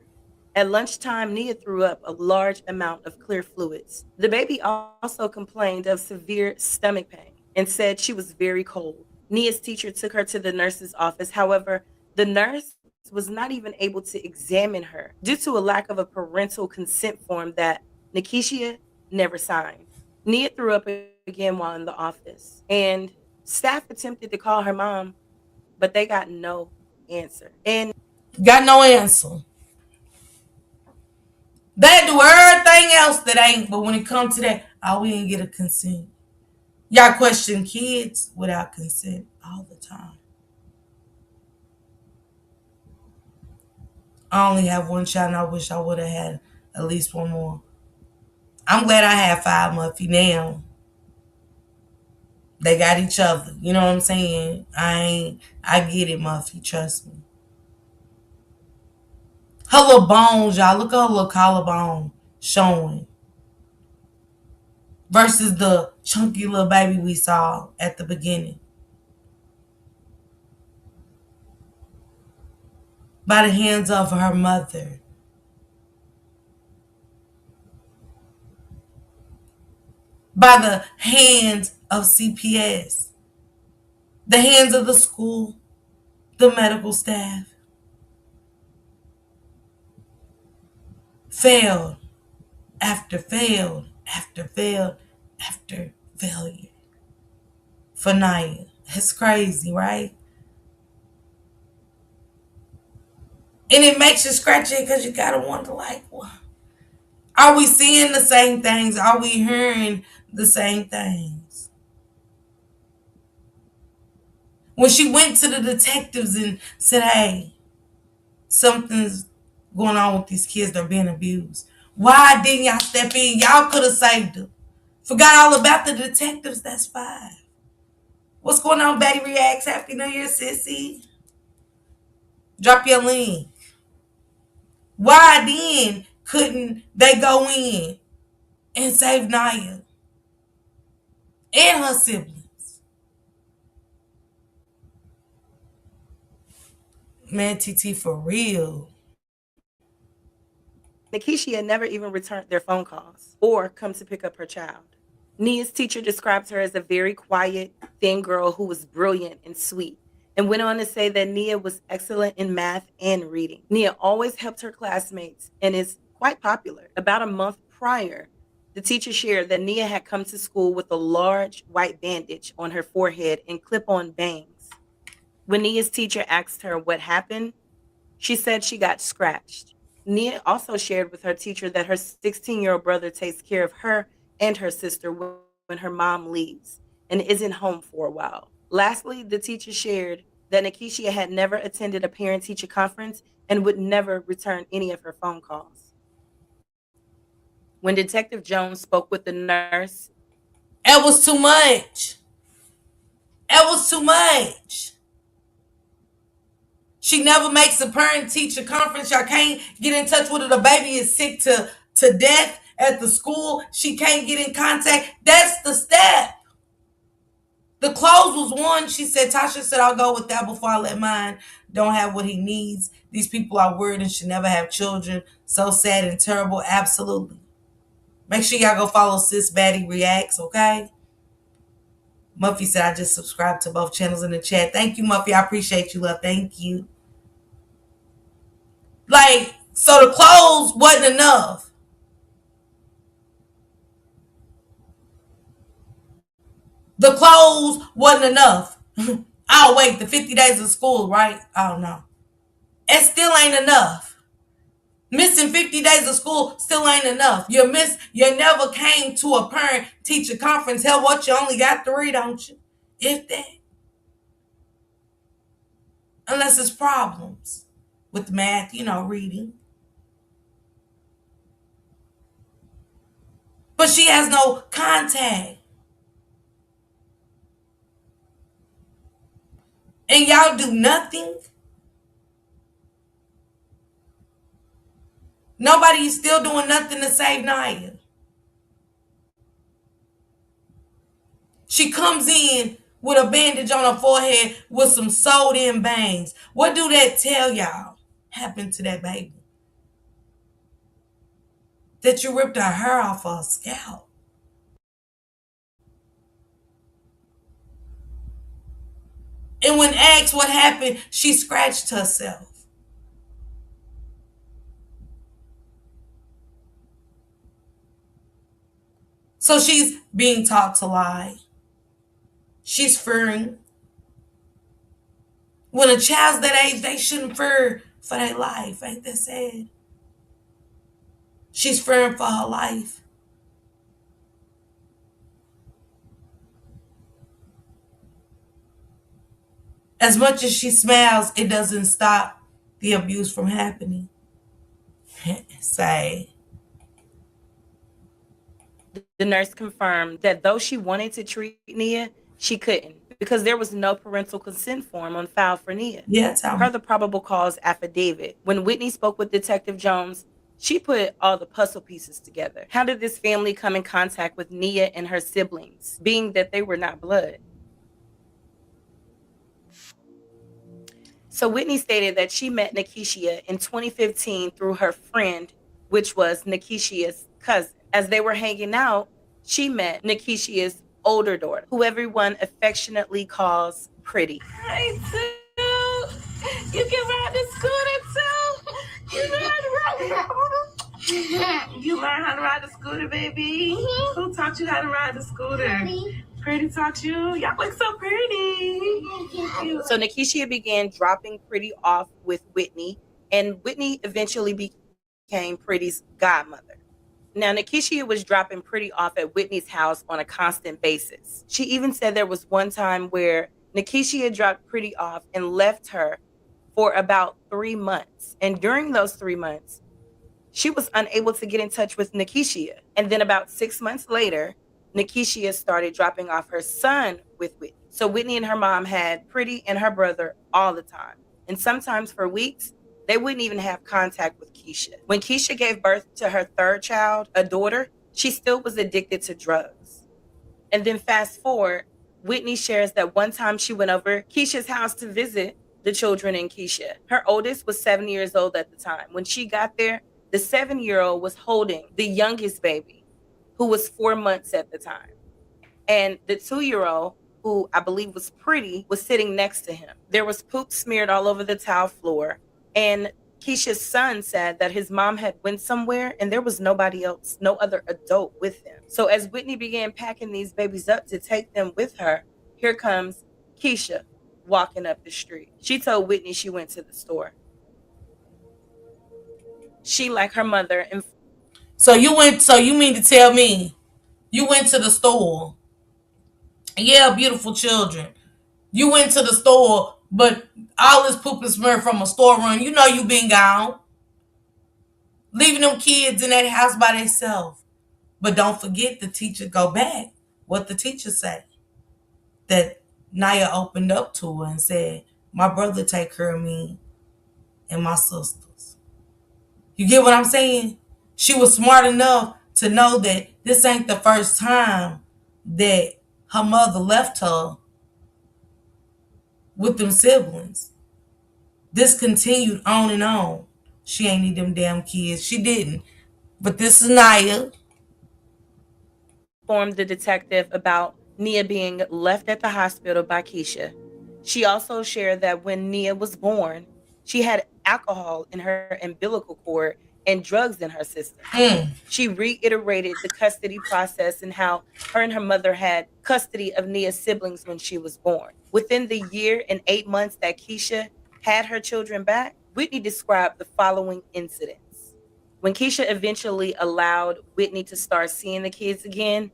At lunchtime, Nia threw up a large amount of clear fluids. The baby also complained of severe stomach pain and said she was very cold. Nia's teacher took her to the nurse's office. However, the nurse was not even able to examine her due to a lack of a parental consent form that Nikishia never signed. Nia threw up again while in the office, and staff attempted to call her mom, but they got no answer. And got no answer. They do everything else that ain't, but when it comes to that, we ain't get a consent. Y'all question kids without consent all the time. I only have one child, and I wish I would have had at least one more. I'm glad I had 5 Muffy now. They got each other. You know what I'm saying? I get it, Muffy. Trust me. Her little bones, y'all. Look at her little collarbone showing. versus the chunky little baby we saw at the beginning. By the hands of her mother. By the hands of CPS. The hands of the school, the medical staff. Failed after failed after failed after failure for Naya. It's crazy, right? And it makes you scratch it because you gotta wonder, like, well, are we seeing the same things? Are we hearing the same things? When she went to the detectives and said, hey, something's going on with these kids, they're being abused. Why didn't y'all step in? Y'all could have saved them. Forgot all about the detectives, that's fine. What's going on, Betty Reacts? Happy New Year, sissy. Drop your link. Why then couldn't they go in and save Naya and her siblings? Man, TT, for real. Nikishia never even returned their phone calls or come to pick up her child. Nia's teacher described her as a very quiet, thin girl who was brilliant and sweet, and went on to say that Nia was excellent in math and reading. Nia always helped her classmates and is quite popular. About a month prior, the teacher shared that Nia had come to school with a large white bandage on her forehead and clip-on bangs. When Nia's teacher asked her what happened, she said she got scratched. Nia also shared with her teacher that her 16-year-old brother takes care of her and her sister when her mom leaves and isn't home for a while. Lastly, the teacher shared that Nikishia had never attended a parent-teacher conference and would never return any of her phone calls. When Detective Jones spoke with the nurse, it was too much. It was too much. She never makes a parent-teacher conference. Y'all can't get in touch with her. The baby is sick to death at the school. She can't get in contact. That's the step. The clothes was one. She said, Tasha said, I'll go with that before I let mine don't have what he needs. These people are worried and should never have children. So sad and terrible. Absolutely. Make sure y'all go follow Sis Batty Reacts, okay? Muffy said, I just subscribed to both channels in the chat. Thank you, Muffy. I appreciate you, love. Thank you. Like, so the clothes wasn't enough. The clothes wasn't enough. Oh, wait, the 50 days of school, right? Oh, no. It still ain't enough. Missing 50 days of school still ain't enough. You never came to a parent-teacher conference. Hell, what, you only got 3, don't you? If that. Unless it's problems with math, reading. But she has no contact. And y'all do nothing. Nobody is still doing nothing to save Naya. She comes in with a bandage on her forehead with some sewed in bangs. What do that tell y'all happened to that baby? That you ripped her hair off her scalp. And when asked what happened, she scratched herself. So she's being taught to lie. She's fearing. When a child's that age, they shouldn't fear for their life. Ain't that sad? She's fearing for her life. As much as she smiles, it doesn't stop the abuse from happening. Say. the nurse confirmed that though she wanted to treat Nia, she couldn't because there was no parental consent form on file for Nia. Yeah, tell Per me. the probable cause affidavit, when Whitney spoke with Detective Jones, She put all the puzzle pieces together. How did this family come in contact with Nia and her siblings, being that they were not blood? So Whitney stated that she met Nikishia in 2015 through her friend, which was Nikishia's cousin. As they were hanging out, she met Nikishia's older daughter, who everyone affectionately calls Pretty. Hey, too. You can ride the scooter too. You learn how to ride. You learn how to ride the scooter, baby. Who taught you how to ride the scooter? Pretty taught you. Y'all look so pretty. So Nikishia began dropping Pretty off with Whitney, and Whitney eventually became Pretty's godmother. Now, Nikishia was dropping Pretty off at Whitney's house on a constant basis. She even said there was one time where Nikishia dropped Pretty off and left her for about 3 months. And during those 3 months, she was unable to get in touch with Nikishia. And then about 6 months later, Nikishia started dropping off her son with Whitney. So Whitney and her mom had Pretty and her brother all the time. And sometimes for weeks, they wouldn't even have contact with Keisha. When Keisha gave birth to her third child, a daughter, she still was addicted to drugs. And then fast forward, Whitney shares that one time she went over Keisha's house to visit the children and Keisha. Her oldest was 7 years old at the time. When she got there, the 7-year-old was holding the youngest baby, who was 4 months at the time. And the 2-year-old, who I believe was Pretty, was sitting next to him. There was poop smeared all over the tile floor. And Keisha's son said that his mom had went somewhere and there was nobody else, no other adult with them. So as Whitney began packing these babies up to take them with her, here comes Keisha walking up the street. She told Whitney she went to the store. She, like her mother, and So you mean to tell me you went to the store? Yeah, beautiful children. You went to the store, but all this poop and smear from a store run, you know you been gone. Leaving them kids in that house by themselves. But don't forget the teacher go back. What the teacher say? That Naya opened up to her and said, my brother take care of me and my sisters. You get what I'm saying? She was smart enough to know that this ain't the first time that her mother left her with them siblings. This continued on and on. She ain't need them damn kids. She didn't. But this is Naya. informed the detective about Nia being left at the hospital by Keisha. She also shared that when Nia was born, she had alcohol in her umbilical cord and drugs in her system. She reiterated the custody process and how her and her mother had custody of Nia's siblings when she was born. Within the year and 8 months that Keisha had her children back, Whitney described the following incidents. When Keisha eventually allowed Whitney to start seeing the kids again,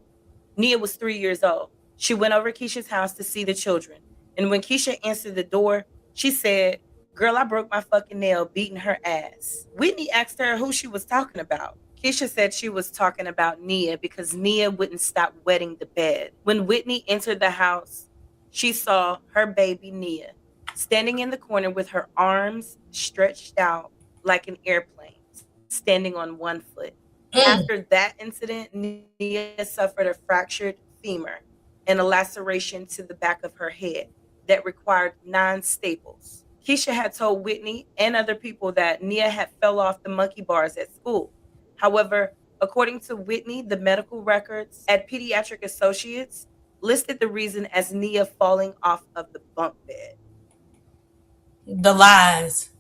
Nia was 3 years old. She went over to Keisha's house to see the children. And when Keisha answered the door, she said, "Girl, I broke my fucking nail beating her ass." Whitney asked her who she was talking about. Keisha said she was talking about Nia because Nia wouldn't stop wetting the bed. When Whitney entered the house, she saw her baby Nia standing in the corner with her arms stretched out like an airplane, standing on one foot. After that incident, Nia suffered a fractured femur and a laceration to the back of her head that required 9 staples. Keisha had told Whitney and other people that Nia had fell off the monkey bars at school. However, according to Whitney, the medical records at Pediatric Associates listed the reason as Nia falling off of the bunk bed. The lies.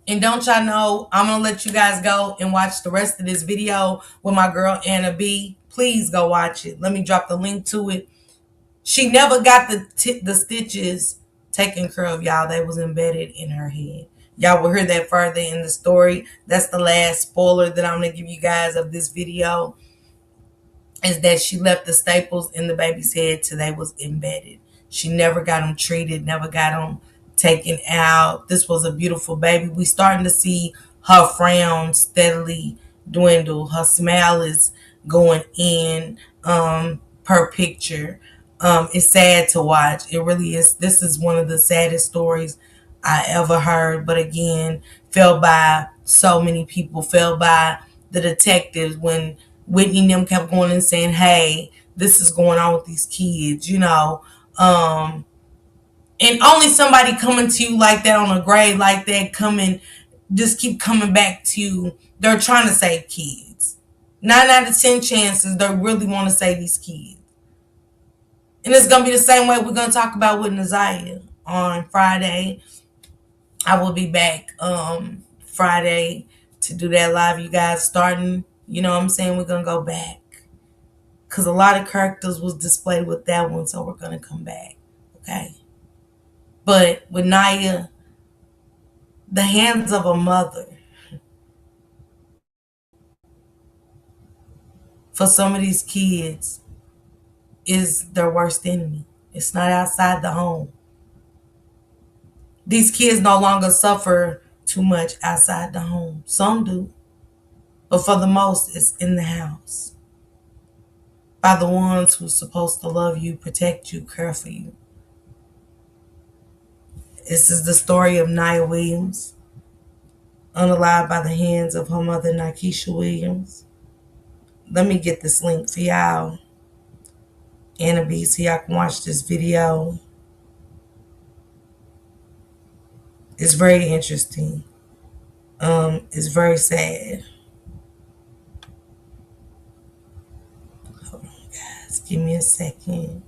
And don't y'all know, I'm going to let you guys go and watch the rest of this video with my girl Anna B. Please go watch it. Let me drop the link to it. She never got the stitches taken care of, y'all. They was embedded in her head. Y'all will hear that further in the story. That's the last spoiler that I'm going to give you guys of this video, is that she left the staples in the baby's head till they was embedded. She never got them treated, never got them taken out. This was a beautiful baby. We starting to see her frown steadily dwindle. Her smile is going in per picture. It's sad to watch. It really is. This is one of the saddest stories I ever heard, but again, felt by so many people felt by the detectives when Whitney and them kept going and saying, hey, this is going on with these kids, you know. And only somebody coming to you like that on a grave like that just keep coming back to you. They're trying to save kids. 9 out of 10 chances they really want to save these kids. And it's going to be the same way we're going to talk about with Naziah on Friday. I will be back Friday to do that live, you guys, starting, you know what I'm saying? We're going to go back. Because a lot of characters was displayed with that one, so we're going to come back. Okay? But with Naya, the hands of a mother, for some of these kids, is their worst enemy. It's not outside the home. These kids no longer suffer too much outside the home. Some do. But for the most, it's in the house. By the ones who's supposed to love you, protect you, care for you. This is the story of Naya Williams, unalived by the hands of her mother, Nikesha Williams. Let me get this link for y'all. Anna B, so y'all can watch this video. It's very interesting. It's very sad. Hold on, guys. Give me a second.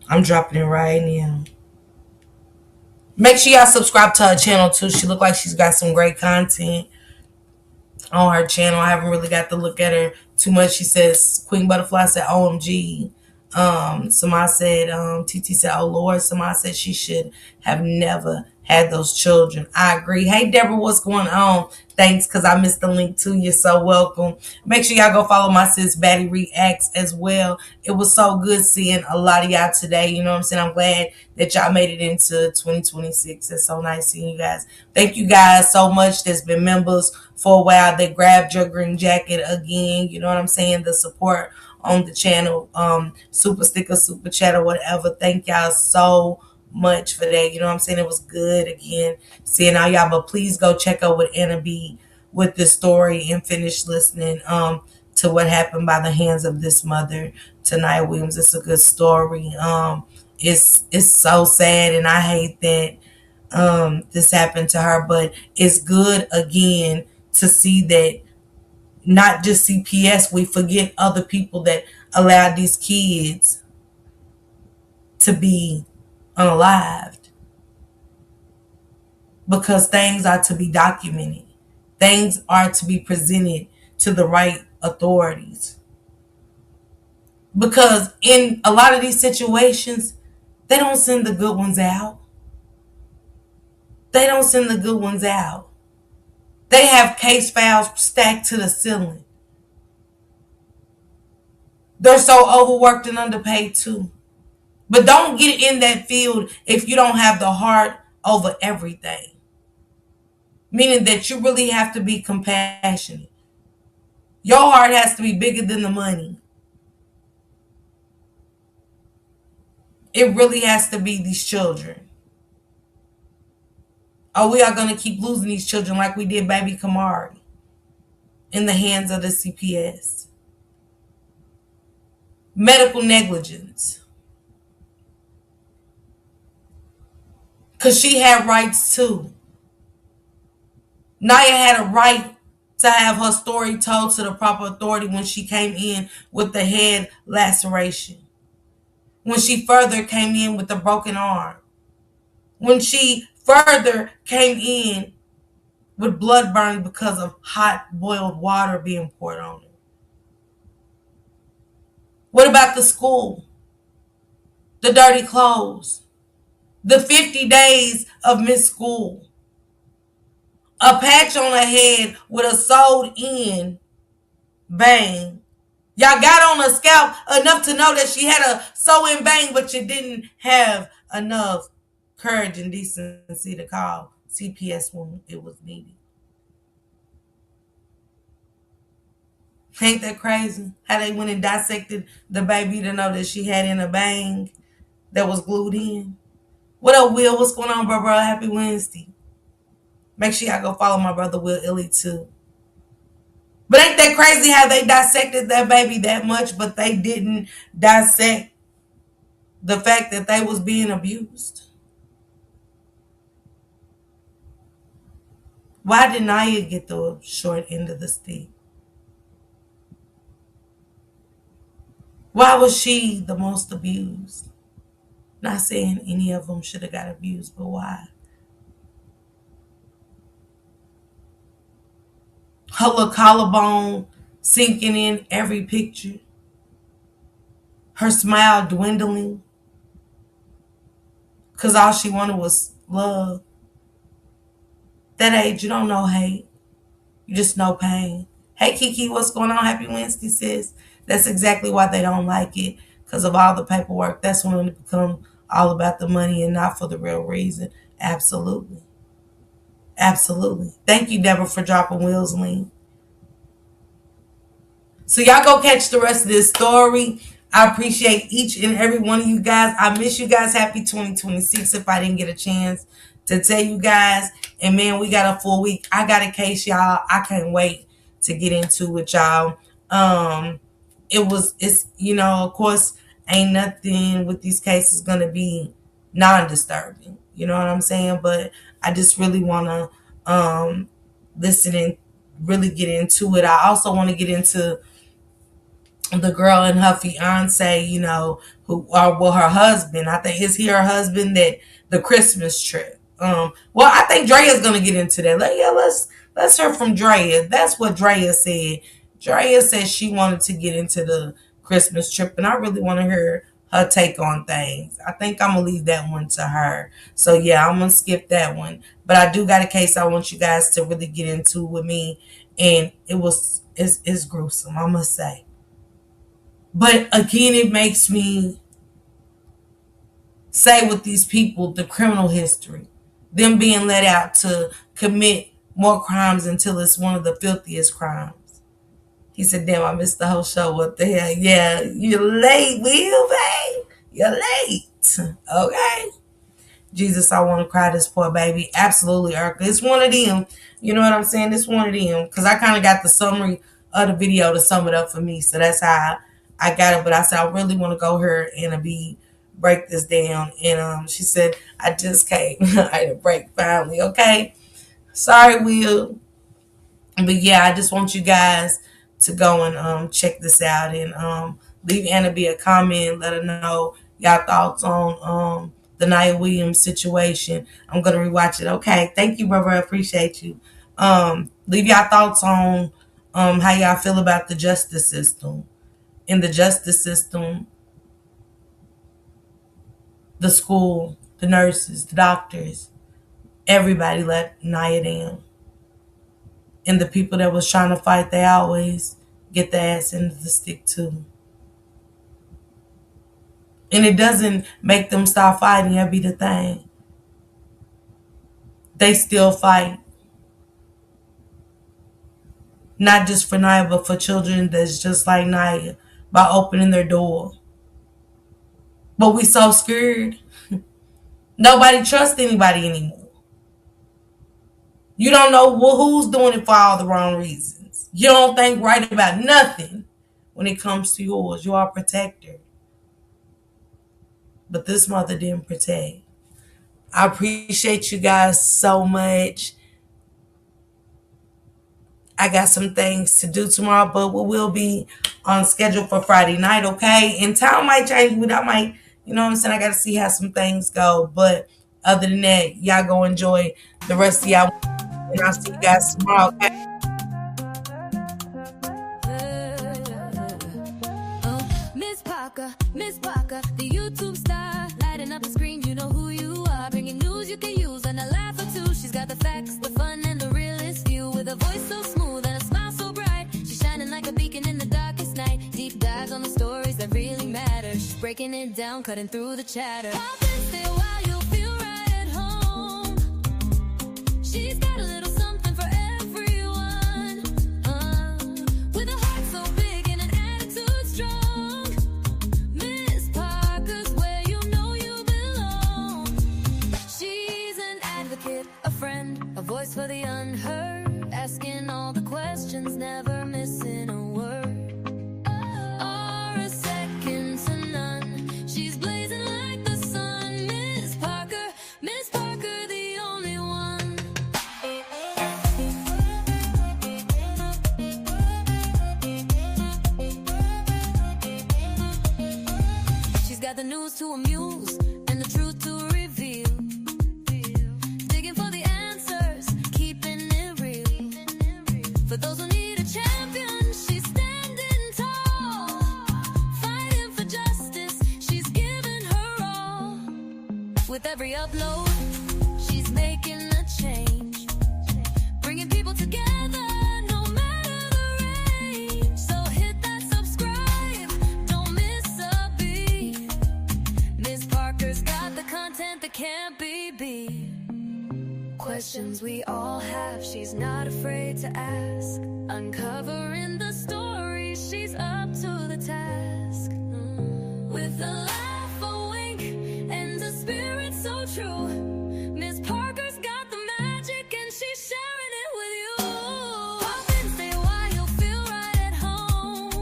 I'm dropping it right now. Make sure y'all subscribe to her channel too. She look like she's got some great content on her channel. I haven't really got to look at her too much. She says, Queen Butterfly said, OMG. Somebody said, TT said, oh Lord. Somebody said she should have never had those children. I agree. Hey Deborah, what's going on? Thanks, because I missed the link too. You're so welcome. Make sure y'all go follow my sis Batty Reacts as well. It was so good seeing a lot of y'all today. You know what I'm saying? I'm glad that y'all made it into 2026. It's so nice seeing you guys. Thank you guys so much. There's been members for a while that grabbed your green jacket again. You know what I'm saying? The support on the channel, super sticker, super chat, or whatever. Thank y'all so much for that. You know what I'm saying? It was good again seeing all y'all. But please go check out with Anna B with the story and finish listening to what happened by the hands of this mother, Naya Williams. It's a good story. It's so sad, and I hate that this happened to her. But it's good again to see that not just CPS, we forget other people that allowed these kids to be unalived. Because things are to be documented. Things are to be presented to the right authorities. Because in a lot of these situations, they don't send the good ones out. They don't send the good ones out. They have case files stacked to the ceiling. They're so overworked and underpaid too. But don't get in that field if you don't have the heart over everything. Meaning that you really have to be compassionate. Your heart has to be bigger than the money. It really has to be these children. Or we are going to keep losing these children like we did baby Kamari in the hands of the CPS. Medical negligence. Because she had rights too. Naya had a right to have her story told to the proper authority when she came in with the head laceration. When she further came in with the broken arm. When she further came in with blood burns because of hot boiled water being poured on her. What about the school? The dirty clothes? The 50 days of missed school? A patch on her head with a sewed in bang. Y'all got on her scalp enough to know that she had a sew-in bang, but you didn't have enough courage and decency to call CPS when it was needed. Ain't that crazy? How they went and dissected the baby to know that she had in a bang. that was glued in. What up, Will? What's going on, bro? Happy Wednesday. Make sure y'all go follow my brother Will Illy too. But ain't that crazy how they dissected that baby that much, but they didn't dissect the fact that they was being abused? Why did Naya get the short end of the stick? Why was she the most abused? Not saying any of them should have got abused, but why? Her little collarbone sinking in every picture. Her smile dwindling. Because all she wanted was love. That age, you don't know hate. You just know pain. Hey, Kiki, what's going on? Happy Wednesday, sis. That's exactly why they don't like it. Because of all the paperwork. That's when it becomes all about the money and not for the real reason. Absolutely. Absolutely. Thank you, Deborah, for dropping Will's link. So y'all go catch the rest of this story. I appreciate each and every one of you guys. I miss you guys. Happy 2026 if I didn't get a chance to tell you guys. And man, we got a full week. I got a case, y'all. I can't wait to get into with y'all. It's of course, ain't nothing with these cases gonna be non-disturbing. You know what I'm saying? But I just really wanna listen and really get into it. I also want to get into the girl and her fiance, her husband. I think is he her husband that the Christmas trip. Well, I think Drea's gonna get into that. Let's hear from Drea. That's what Drea said. Drea said she wanted to get into the Christmas trip, and I really want to hear her take on things. I think I'm gonna leave that one to her. So yeah, I'm gonna skip that one. But I do got a case I want you guys to really get into with me, and it's gruesome, I must say. But again, it makes me say with these people, the criminal history, them being let out to commit more crimes until it's one of the filthiest crimes. He said, damn, I missed the whole show. What the hell? Yeah, you're late, Will, babe. You're late. Okay. Jesus, I want to cry this poor baby. Absolutely, Erica. It's one of them. You know what I'm saying? It's one of them. Because I kind of got the summary of the video to sum it up for me. So that's how I got it. But I said, I really want to go here and break this down. And she said, I just came. I had a break finally. Okay. Sorry, Will. But yeah, I just want you guys to go and check this out. And leave Anna a comment. Let her know y'all thoughts on the Naya Williams situation. I'm going to rewatch it. Okay. Thank you, brother. I appreciate you. Leave y'all thoughts on how y'all feel about the justice system. In the justice system, the school, the nurses, the doctors, everybody let Naya down. And the people that was trying to fight, they always get the ass into the stick too. And it doesn't make them stop fighting. That be the thing. They still fight. Not just for Naya, but for children that's just like Naya, by opening their door. But we so scared. Nobody trusts anybody anymore. You don't know who's doing it for all the wrong reasons. You don't think right about nothing when it comes to yours. You are a protector. But this mother didn't protect. I appreciate you guys so much. I got some things to do tomorrow, but we will be on schedule for Friday night, okay? And time might change, but I might, you know what I'm saying? I got to see how some things go. But other than that, y'all go enjoy the rest of y'all. And I'll see you guys tomorrow, okay? Miss Parker, the YouTube star, lighting up the screen, you know who you are, bringing news you can use and a laugh or two. She's got the facts, the fun, and the realest view, with a voice so smooth and a smile so bright. She's shining like a beacon in the darkest night. Deep dives on the stories that really matter. She's breaking it down, cutting through the chatter. Pop and stay a while, you'll feel right at home. She's got a little something for everyone, with a heart so big and an attitude strong. Miss Parker's where you know you questions, never missing a word. Or a second to none. She's blazing like the sun. Miss Parker, the only one. She's got the news to amuse and the truth to reveal. Digging for the answers, keeping it real. For those who need a champion, she's standing tall. Fighting for justice, she's giving her all. With every upload, she's making a change. Bringing people together, no matter the range. So hit that subscribe, don't miss a beat. Miss Parker's got the content that can't be beat. Questions we all have, she's not afraid to ask. Uncovering the story, she's up to the task. With a laugh, a wink, and a spirit so true. Miss Parker's got the magic and she's sharing it with you. Pop in, stay a while, you'll feel right at home.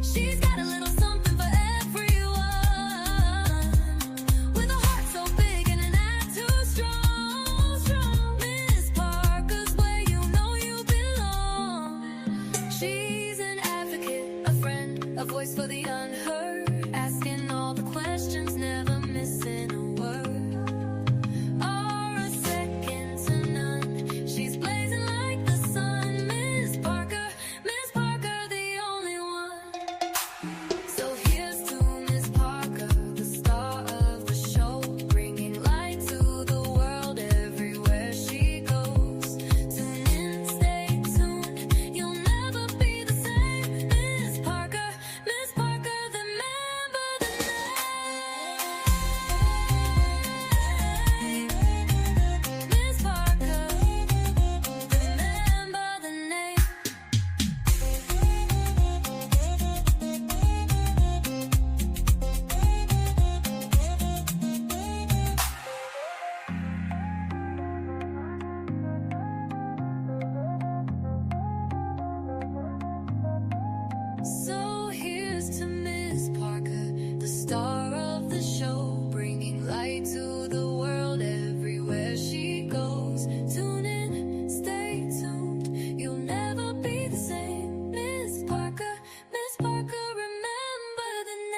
She's got a little something for everyone. With a heart so big and an act too strong. Miss Parker's where you know you belong. She's an advocate, a friend, a voice for the unheard. Asking all the questions, never missing a word. Or a second to none. She's blazing like the sun. Miss Parker, the only one. So here's to Miss Parker, the star of the show, bringing light to the world everywhere she goes. Tune in, stay tuned, you'll never be the same. Miss Parker, remember the name. Miss Parker, remember the name. So